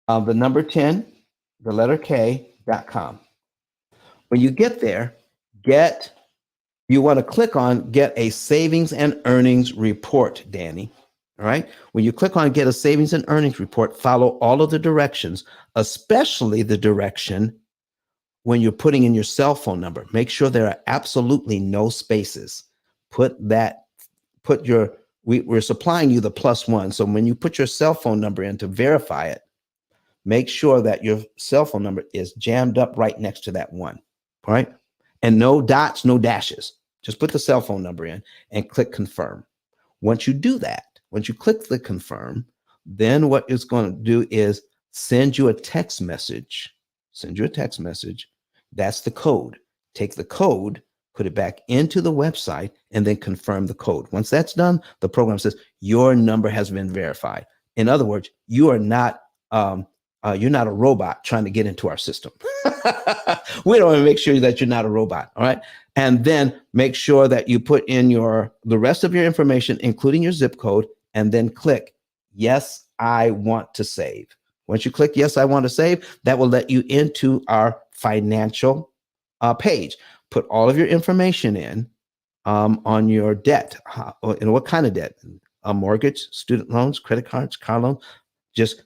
The number 10, the letter K.com. When you get there, you want to click on Get a Savings and Earnings Report, Danny. All right. When you click on Get a Savings and Earnings Report, follow all of the directions, especially the direction when you're putting in your cell phone number. Make sure there are absolutely no spaces. We're supplying you the +1. So when you put your cell phone number in to verify it, make sure that your cell phone number is jammed up right next to that 1. All right. And no dots, no dashes. Just put the cell phone number in and click confirm. Once you do that, once you click the confirm, then what it's going to do is send you a text message. That's the code. Take the code, put it back into the website, and then confirm the code. Once that's done, the program says your number has been verified. In other words, you're not a robot trying to get into our system. We don't want to make sure that you're not a robot. All right. And then make sure that you put in the rest of your information, including your zip code, and then click, yes, I want to save. Once you click, yes, I want to save, that will let you into our financial page. Put all of your information in on your debt. And what kind of debt? A mortgage, student loans, credit cards, car loan. Just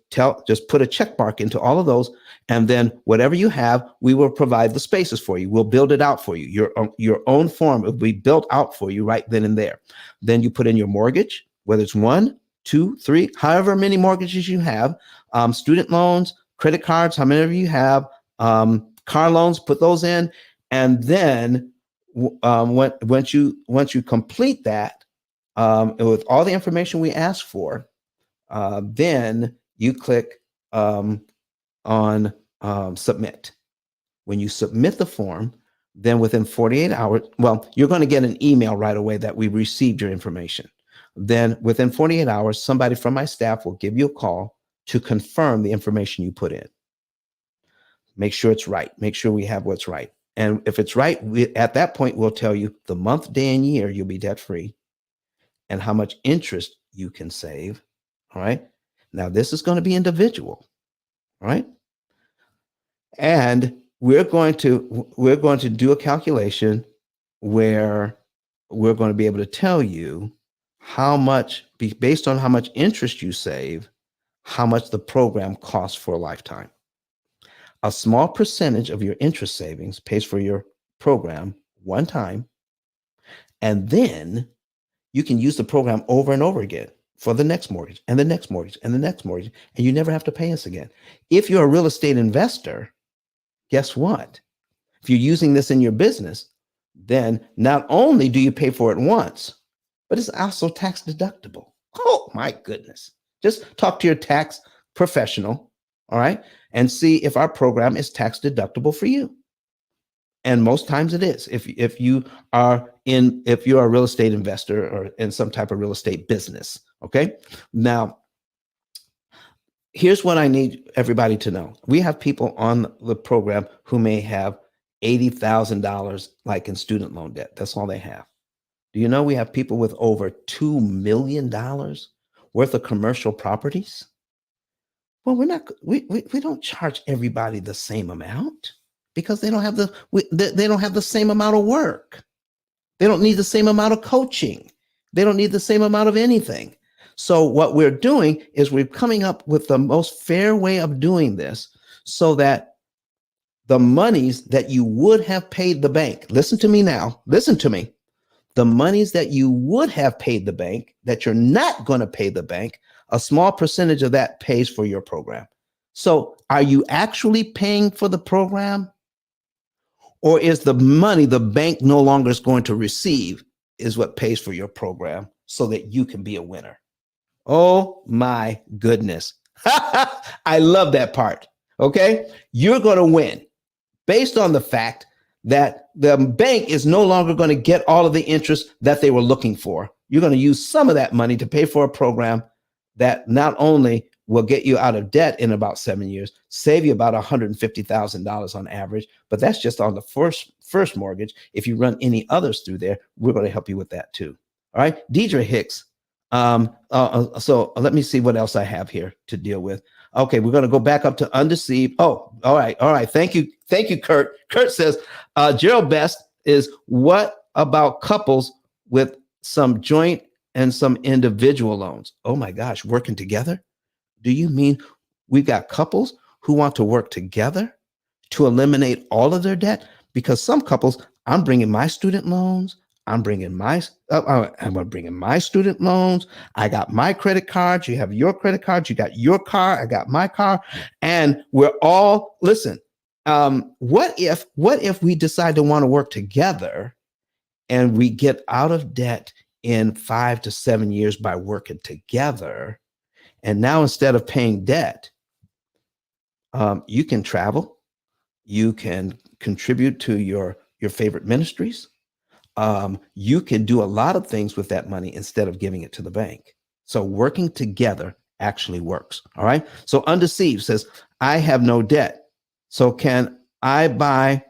put a check mark into all of those, and then whatever you have, we will provide the spaces for you. We'll build it out for you. Your own form will be built out for you right then and there. Then you put in your mortgage, whether it's 1, 2, 3, however many mortgages you have, student loans, credit cards, how many of you have, car loans, put those in, and then once you complete that with all the information we ask for. Then you click on submit. When you submit the form, then within 48 hours, you're going to get an email right away that we received your information. Then within 48 hours, somebody from my staff will give you a call to confirm the information you put in. Make sure it's right. Make sure we have what's right. And if it's right, at that point, we'll tell you the month, day, and year you'll be debt free and how much interest you can save. All right. Now this is going to be individual. All right. And we're going to do a calculation where we're going to be able to tell you how much, based on how much interest you save, how much the program costs for a lifetime. A small percentage of your interest savings pays for your program one time, and then you can use the program over and over again for the next mortgage and the next mortgage and the next mortgage, and you never have to pay us again. If you're a real estate investor, guess what? If you're using this in your business, then not only do you pay for it once, but it's also tax deductible. Oh my goodness. Just talk to your tax professional, all right, and see if our program is tax deductible for you. And most times it is. If you're a real estate investor or in some type of real estate business, okay? Now, here's what I need everybody to know. We have people on the program who may have $80,000 like in student loan debt. That's all they have. Do you know we have people with over $2 million worth of commercial properties? Well, we don't charge everybody the same amount because they don't have the same amount of work. They don't need the same amount of coaching. They don't need the same amount of anything. So what we're doing is we're coming up with the most fair way of doing this so that the monies that you would have paid the bank, listen to me now, listen to me. The monies that you would have paid the bank that you're not going to pay the bank, a small percentage of that pays for your program. So are you actually paying for the program? Or is the money the bank no longer is going to receive is what pays for your program so that you can be a winner? Oh my goodness. I love that part. Okay. You're going to win based on the fact that the bank is no longer going to get all of the interest that they were looking for. You're going to use some of that money to pay for a program that not only will get you out of debt in about 7 years, save you about $150,000 on average, but that's just on the first mortgage. If you run any others through there, we're going to help you with that too. All right, Deidre Hicks. So let me see what else I have here to deal with. Okay, we're going to go back up to undeceived. Oh, all right. Thank you, Kurt. Kurt says, Gerald Best is, what about couples with some joint and some individual loans? Oh my gosh, working together? Do you mean we've got couples who want to work together to eliminate all of their debt? Because some couples, I'm bringing my student loans. I'm bringing my student loans. I got my credit cards. You have your credit cards. You got your car. I got my car. And we're all, listen, what if we decide to want to work together and we get out of debt in 5 to 7 years by working together? And now instead of paying debt, you can travel. You can contribute to your favorite ministries. You can do a lot of things with that money instead of giving it to the bank. So working together actually works. All right. So Undeceived says, I have no debt. So can I bypass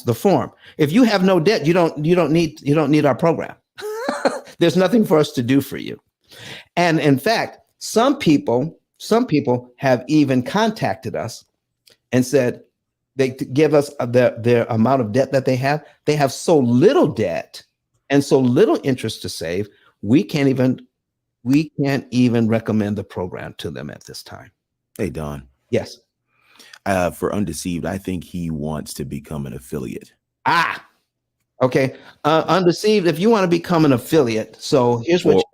the form? If you have no debt, you don't need our program. There's nothing for us to do for you. And in fact, some people have even contacted us and said, they give us their amount of debt that they have. They have so little debt and so little interest to save. We can't even recommend the program to them at this time. Hey, Don. Yes. For Undeceived, I think he wants to become an affiliate. Okay. Undeceived, if you want to become an affiliate, so here's what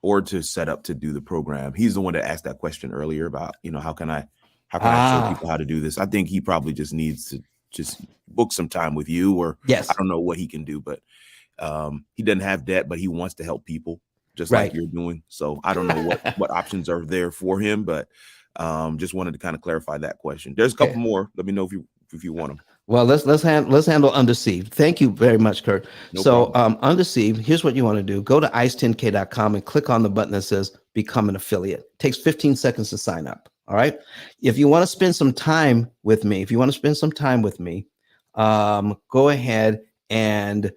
or to set up to do the program. He's the one that asked that question earlier about, how can I show people how to do this? I think he probably just needs to just book some time with you, or yes. I don't know what he can do, but he doesn't have debt, but he wants to help people just like you're doing. So I don't know what options are there for him, but just wanted to kind of clarify that question. There's a couple more. Let me know if you want them. Well, let's handle Undeceived. Thank you very much, Kurt. No problem. Undeceived, here's what you want to do. Go to ice10k.com and click on the button that says become an affiliate. It takes 15 seconds to sign up. All right. If you want to spend some time with me, go ahead and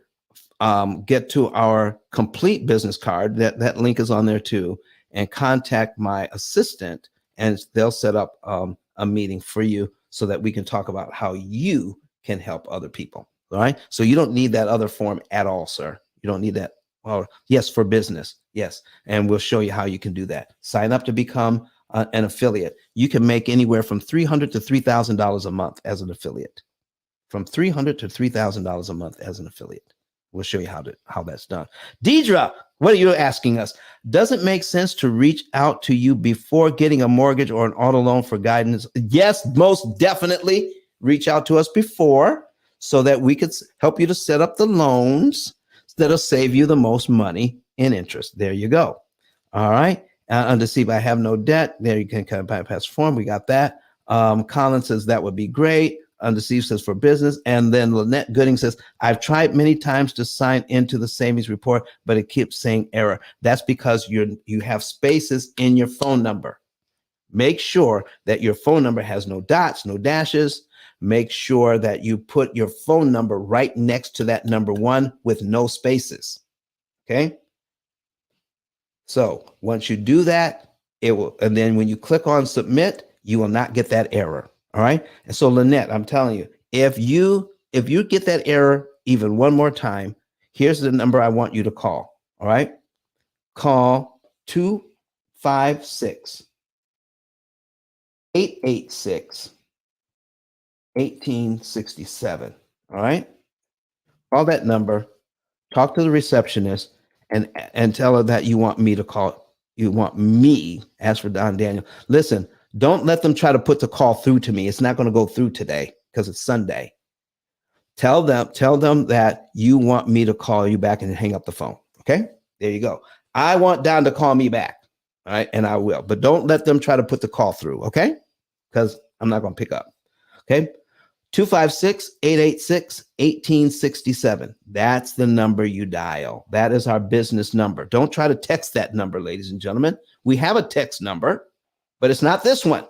get to our complete business card. That link is on there too, and contact my assistant, and they'll set up a meeting for you so that we can talk about how you can help other people. All right. So you don't need that other form at all, sir. You don't need that. Oh, yes, for business. Yes. And we'll show you how you can do that. Sign up to become an affiliate. You can make anywhere from $300 to $3,000 a month as an affiliate. From $300 to $3,000 a month as an affiliate. We'll show you how that's done. Deidre, what are you asking us? Does it make sense to reach out to you before getting a mortgage or an auto loan for guidance? Yes, most definitely. Reach out to us before so that we could help you to set up the loans that'll save you the most money in interest. There you go. All right. Undeceived, I have no debt. There you can kind of bypass form. We got that. Colin says that would be great. Undeceived says for business. And then Lynette Gooding says, I've tried many times to sign into the savings report, but it keeps saying error. That's because you have spaces in your phone number. Make sure that your phone number has no dots, no dashes. Make sure that you put your phone number right next to that number 1 with no spaces. Okay. So once you do that, it will, and then when you click on submit, you will not get that error. All right. And so Lynette, I'm telling you, if you get that error even one more time, here's the number I want you to call. All right. Call 256-886-1867. All right. Call that number, talk to the receptionist, and tell her that you want me to call. You want me, as for Don Daniel. Listen, don't let them try to put the call through to me. It's not going to go through today because it's Sunday. Tell them that you want me to call you back and hang up the phone. Okay, there you go. I want Don to call me back. All right, and I will. But don't let them try to put the call through. Okay, because I'm not going to pick up. Okay. 256-886-1867. That's the number you dial. That is our business number. Don't try to text that number, ladies and gentlemen. We have a text number, but it's not this one.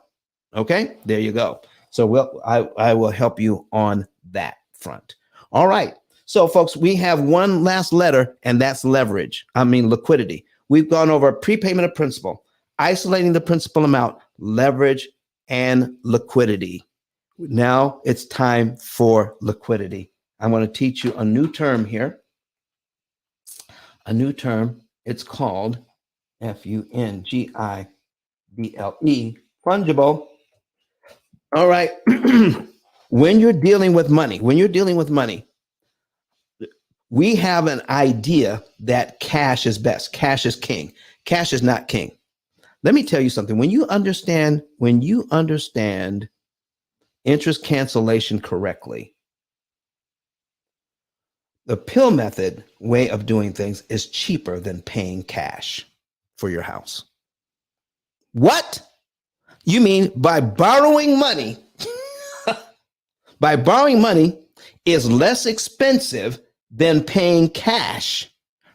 Okay, there you go. So I will help you on that front. All right. So folks, we have one last letter, and that's liquidity. We've gone over prepayment of principal, isolating the principal amount, leverage, and liquidity. Now it's time for liquidity. I'm going to teach you a new term here. A new term. It's called fungible, fungible. All right. When you're dealing with money, we have an idea that cash is best. Cash is king. Cash is not king. Let me tell you something. When you understand interest cancellation correctly, the P.I.L.L method way of doing things is cheaper than paying cash for your house. What? You mean by borrowing money? By borrowing money is less expensive than paying cash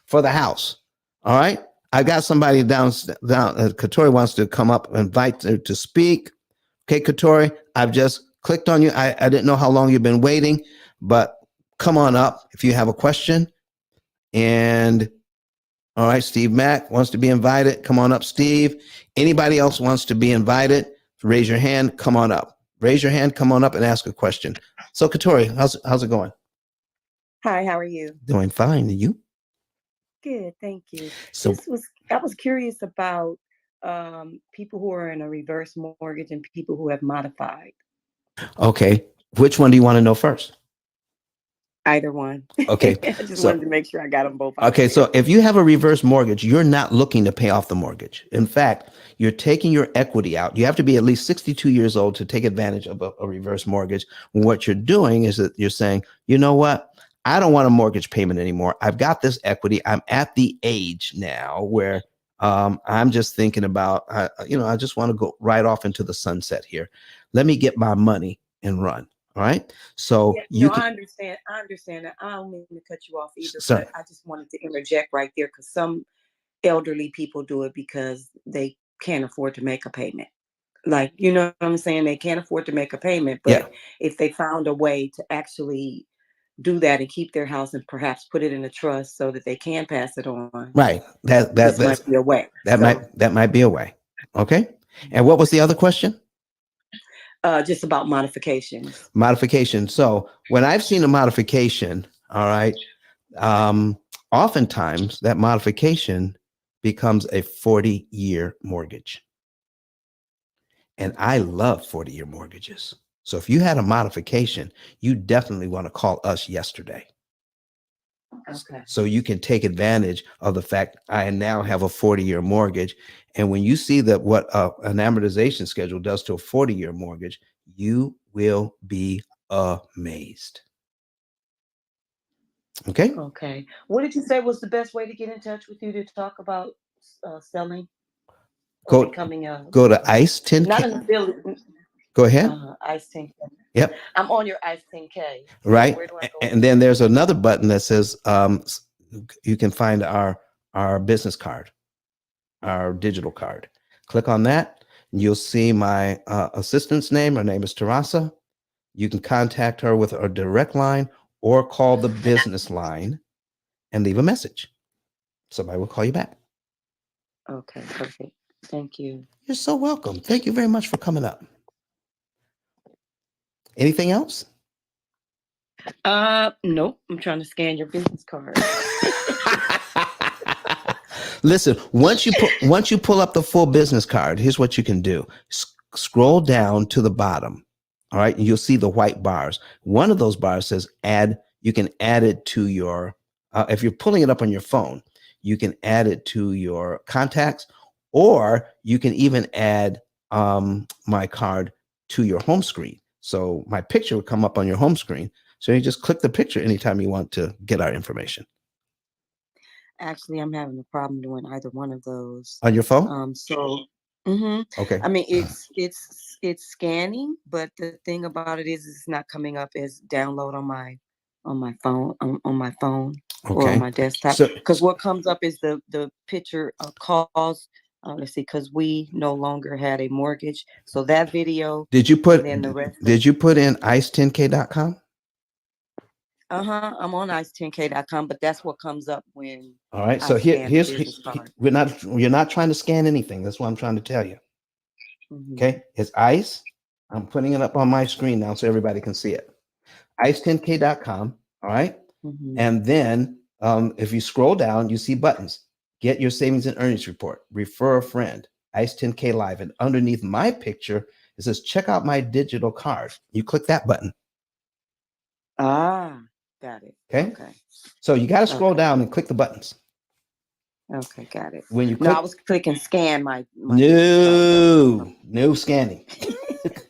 for the house. All right. I got somebody down. Katori wants to come up and invite her to speak. Okay, Katori, I've just clicked on you. I didn't know how long you've been waiting, but come on up if you have a question. And all right, Steve Mack wants to be invited. Come on up, Steve. Anybody else wants to be invited? Raise your hand. Come on up. Raise your hand. Come on up and ask a question. So, Katori, how's it going? Hi, how are you? Doing fine. And you? Good, thank you. So, I was curious about people who are in a reverse mortgage and people who have modified. okay, which one do you want to know first? Either one. Okay, I just wanted to make sure I got them both. Okay, so if you have a reverse mortgage, you're not looking to pay off the mortgage. In fact, you're taking your equity out. You have to be at least 62 years old to take advantage of a reverse mortgage. What you're doing is that you're saying, you know what? I don't want a mortgage payment anymore. I've got this equity. I'm at the age now where I'm just thinking about, I just want to go right off into the sunset here. Let me get my money and run. All right. So I understand. I understand that. I don't mean to cut you off either, but I just wanted to interject right there because some elderly people do it because they can't afford to make a payment. Like, you know what I'm saying? They can't afford to make a payment, but if they found a way to actually do that and keep their house and perhaps put it in a trust so that they can pass it on. Right. That might be a way. That might be a way. Okay. And what was the other question? Just about modifications. Modification. So when I've seen a modification, all right, oftentimes that modification becomes a 40-year mortgage. And I love 40-year mortgages. So if you had a modification, you definitely want to call us yesterday. Okay. So you can take advantage of the fact I now have a 40-year mortgage. And when you see that what an amortization schedule does to a 40-year mortgage, you will be amazed. Okay. Okay. What did you say was the best way to get in touch with you to talk about selling or becoming go to ICE 10K. Not an affiliate. Go ahead. ICE 10K. Yep. I'm on your ICE 10K. Right. Where do I go? And then there's another button that says you can find our business card, our digital card. Click on that. And you'll see my assistant's name. Her name is Teresa. You can contact her with a direct line or call the business line and leave a message. Somebody will call you back. Okay, perfect. Thank you. You're so welcome. Thank you very much for coming up. Anything else? Nope. I'm trying to scan your business card. Listen, once you pull up the full business card, here's what you can do. Scroll down to the bottom. All right. And you'll see the white bars. One of those bars says add. You can add it to your, if you're pulling it up on your phone, you can add it to your contacts, or you can even add my card to your home screen. So my picture will come up on your home screen. So you just click the picture anytime you want to get our information. Actually, I'm having a problem doing either one of those. On your phone? Okay. Okay. I mean, it's scanning, but the thing about it is it's not coming up as download on my phone, on my phone or on my desktop. Because what comes up is the picture calls. Let's see, because we no longer had a mortgage. So that video. Did you put in ice10k.com? I'm on ice10k.com, but that's what comes up when. All right. So you're not trying to scan anything. That's what I'm trying to tell you. Okay. It's ICE. I'm putting it up on my screen now so everybody can see it. ice10k.com. All right. And then if you scroll down, you see buttons. Get your savings and earnings report. Refer a friend. ICE10K Live. And underneath my picture, it says check out my digital card. You click that button. Got it. Okay. So you got to scroll down and click the buttons. Okay, got it. When you I was clicking scan my no scanning.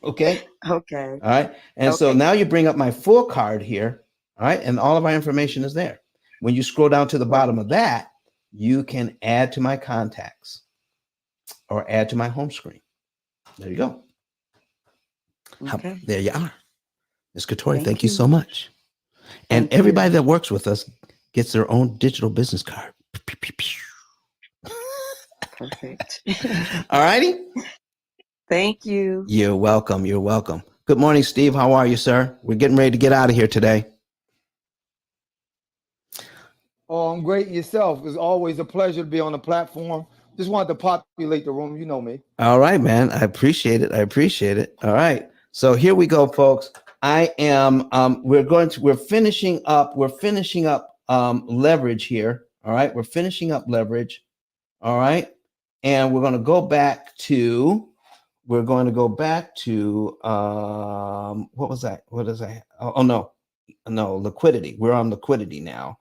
Okay. Okay. All right. And so now you bring up my full card here. All right. And all of our information is there. When you scroll down to the bottom of that, you can add to my contacts or add to my home screen. There you go. Okay. There you are. Ms. Katori, thank you so much. And everybody that works with us gets their own digital business card. Perfect. All righty. Thank you. You're welcome. You're welcome. Good morning, Steve. How are you, sir? We're getting ready to get out of here today. Oh, I'm great. Yourself. It's always a pleasure to be on the platform. Just wanted to populate the room. You know me. All right, man. I appreciate it. I appreciate it. All right. So here we go, folks. I am we're finishing up leverage here. All right. We're finishing up leverage. All right. And we're going to go back to what was that? What is that? Oh no, liquidity. We're on liquidity now.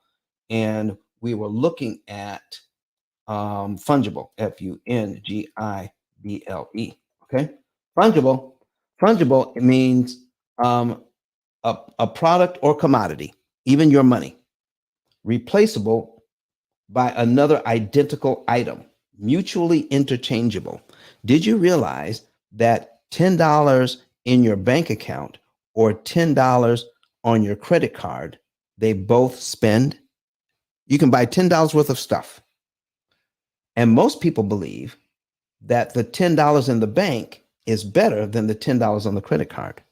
And we were looking at fungible, Fungible. Okay. Fungible means a product or commodity, even your money, replaceable by another identical item, mutually interchangeable. Did you realize that $10 in your bank account or $10 on your credit card, they both spend? You can buy $10 worth of stuff. And most people believe that the $10 in the bank is better than the $10 on the credit card.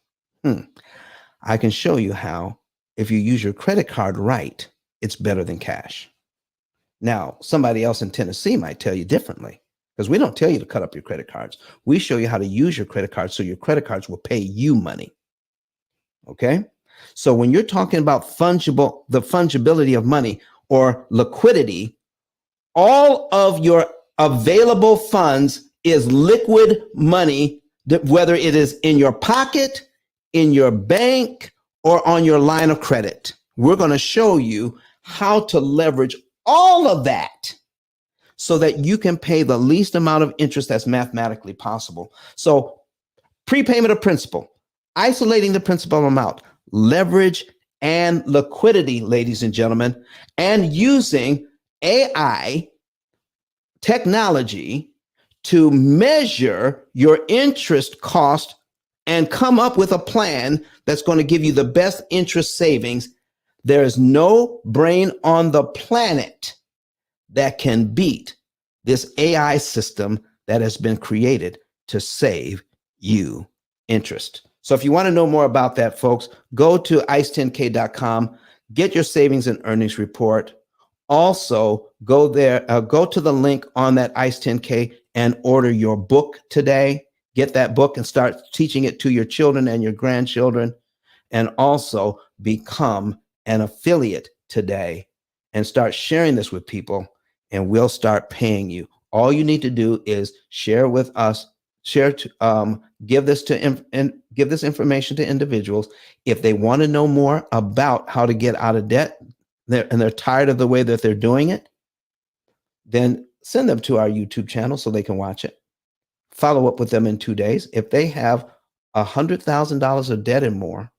I can show you how, if you use your credit card right, it's better than cash. Now, somebody else in Tennessee might tell you differently, because we don't tell you to cut up your credit cards. We show you how to use your credit cards so your credit cards will pay you money. Okay? So when you're talking about the fungibility of money or liquidity, all of your available funds is liquid money, whether it is in your pocket, in your bank, or on your line of credit. We're going to show you how to leverage all of that so that you can pay the least amount of interest that's mathematically possible. So prepayment of principal, isolating the principal amount, leverage and liquidity, ladies and gentlemen, and using AI technology to measure your interest cost and come up with a plan that's going to give you the best interest savings. There is no brain on the planet that can beat this AI system that has been created to save you interest. So if you want to know more about that, folks, go to ice10k.com, get your savings and earnings report. Also, go there, go to the link on that ICE 10K and order your book today. Get that book and start teaching it to your children and your grandchildren. And also become an affiliate today and start sharing this with people, and we'll start paying you. All you need to do is share with us, give this information to individuals. If they want to know more about how to get out of debt, they're tired of the way that they're doing it, then send them to our YouTube channel so they can watch it. Follow up with them in 2 days. If they have $100,000 of debt and more,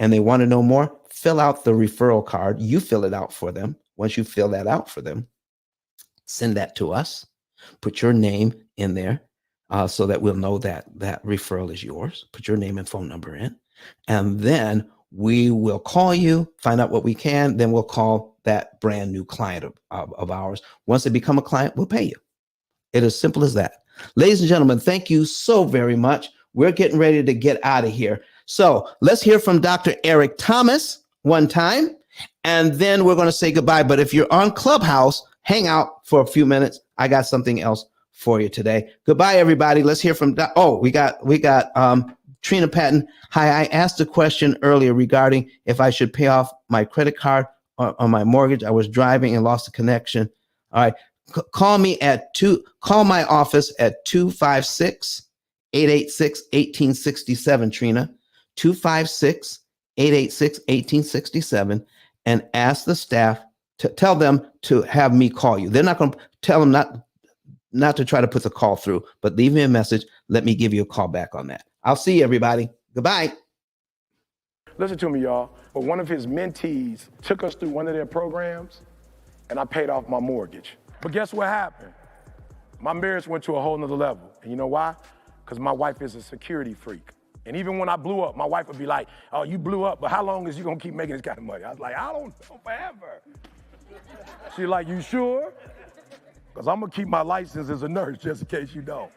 and they want to know more, fill out the referral card. You fill it out for them. Once you fill that out for them, send that to us. Put your name in there so that we'll know that that referral is yours. Put your name and phone number in, and then we will call you, find out what we can, then we'll call that brand new client of ours. Once they become a client, we'll pay you. It is simple as that. Ladies and gentlemen, thank you so very much. We're getting ready to get out of here. So let's hear from Dr. Eric Thomas one time, and then we're going to say goodbye. But if you're on Clubhouse, hang out for a few minutes. I got something else for you today. Goodbye, everybody. Let's hear from, we got Trina Patton. Hi, I asked a question earlier regarding if I should pay off my credit card on my mortgage. I was driving and lost the connection. All right. Call my office at 256-886-1867, Trina, 256-886-1867, and ask the staff to tell them to have me call you. They're not going to tell them not to try to put the call through, but leave me a message. Let me give you a call back on that. I'll see you, everybody. Goodbye. Listen to me, y'all. But one of his mentees took us through one of their programs, and I paid off my mortgage. But guess what happened? My marriage went to a whole nother level. And you know why? Because my wife is a security freak. And even when I blew up, my wife would be like, oh, you blew up, but how long is you gonna keep making this kind of money? I was like, I don't know, forever. She's like, you sure? Because I'm gonna keep my license as a nurse just in case you don't.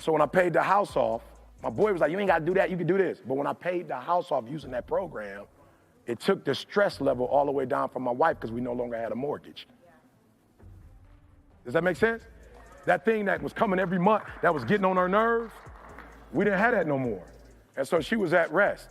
So when I paid the house off, my boy was like, you ain't gotta do that, you can do this. But when I paid the house off using that program, it took the stress level all the way down from my wife because we no longer had a mortgage. Does that make sense? That thing that was coming every month, that was getting on her nerves, we didn't have that no more. And so she was at rest.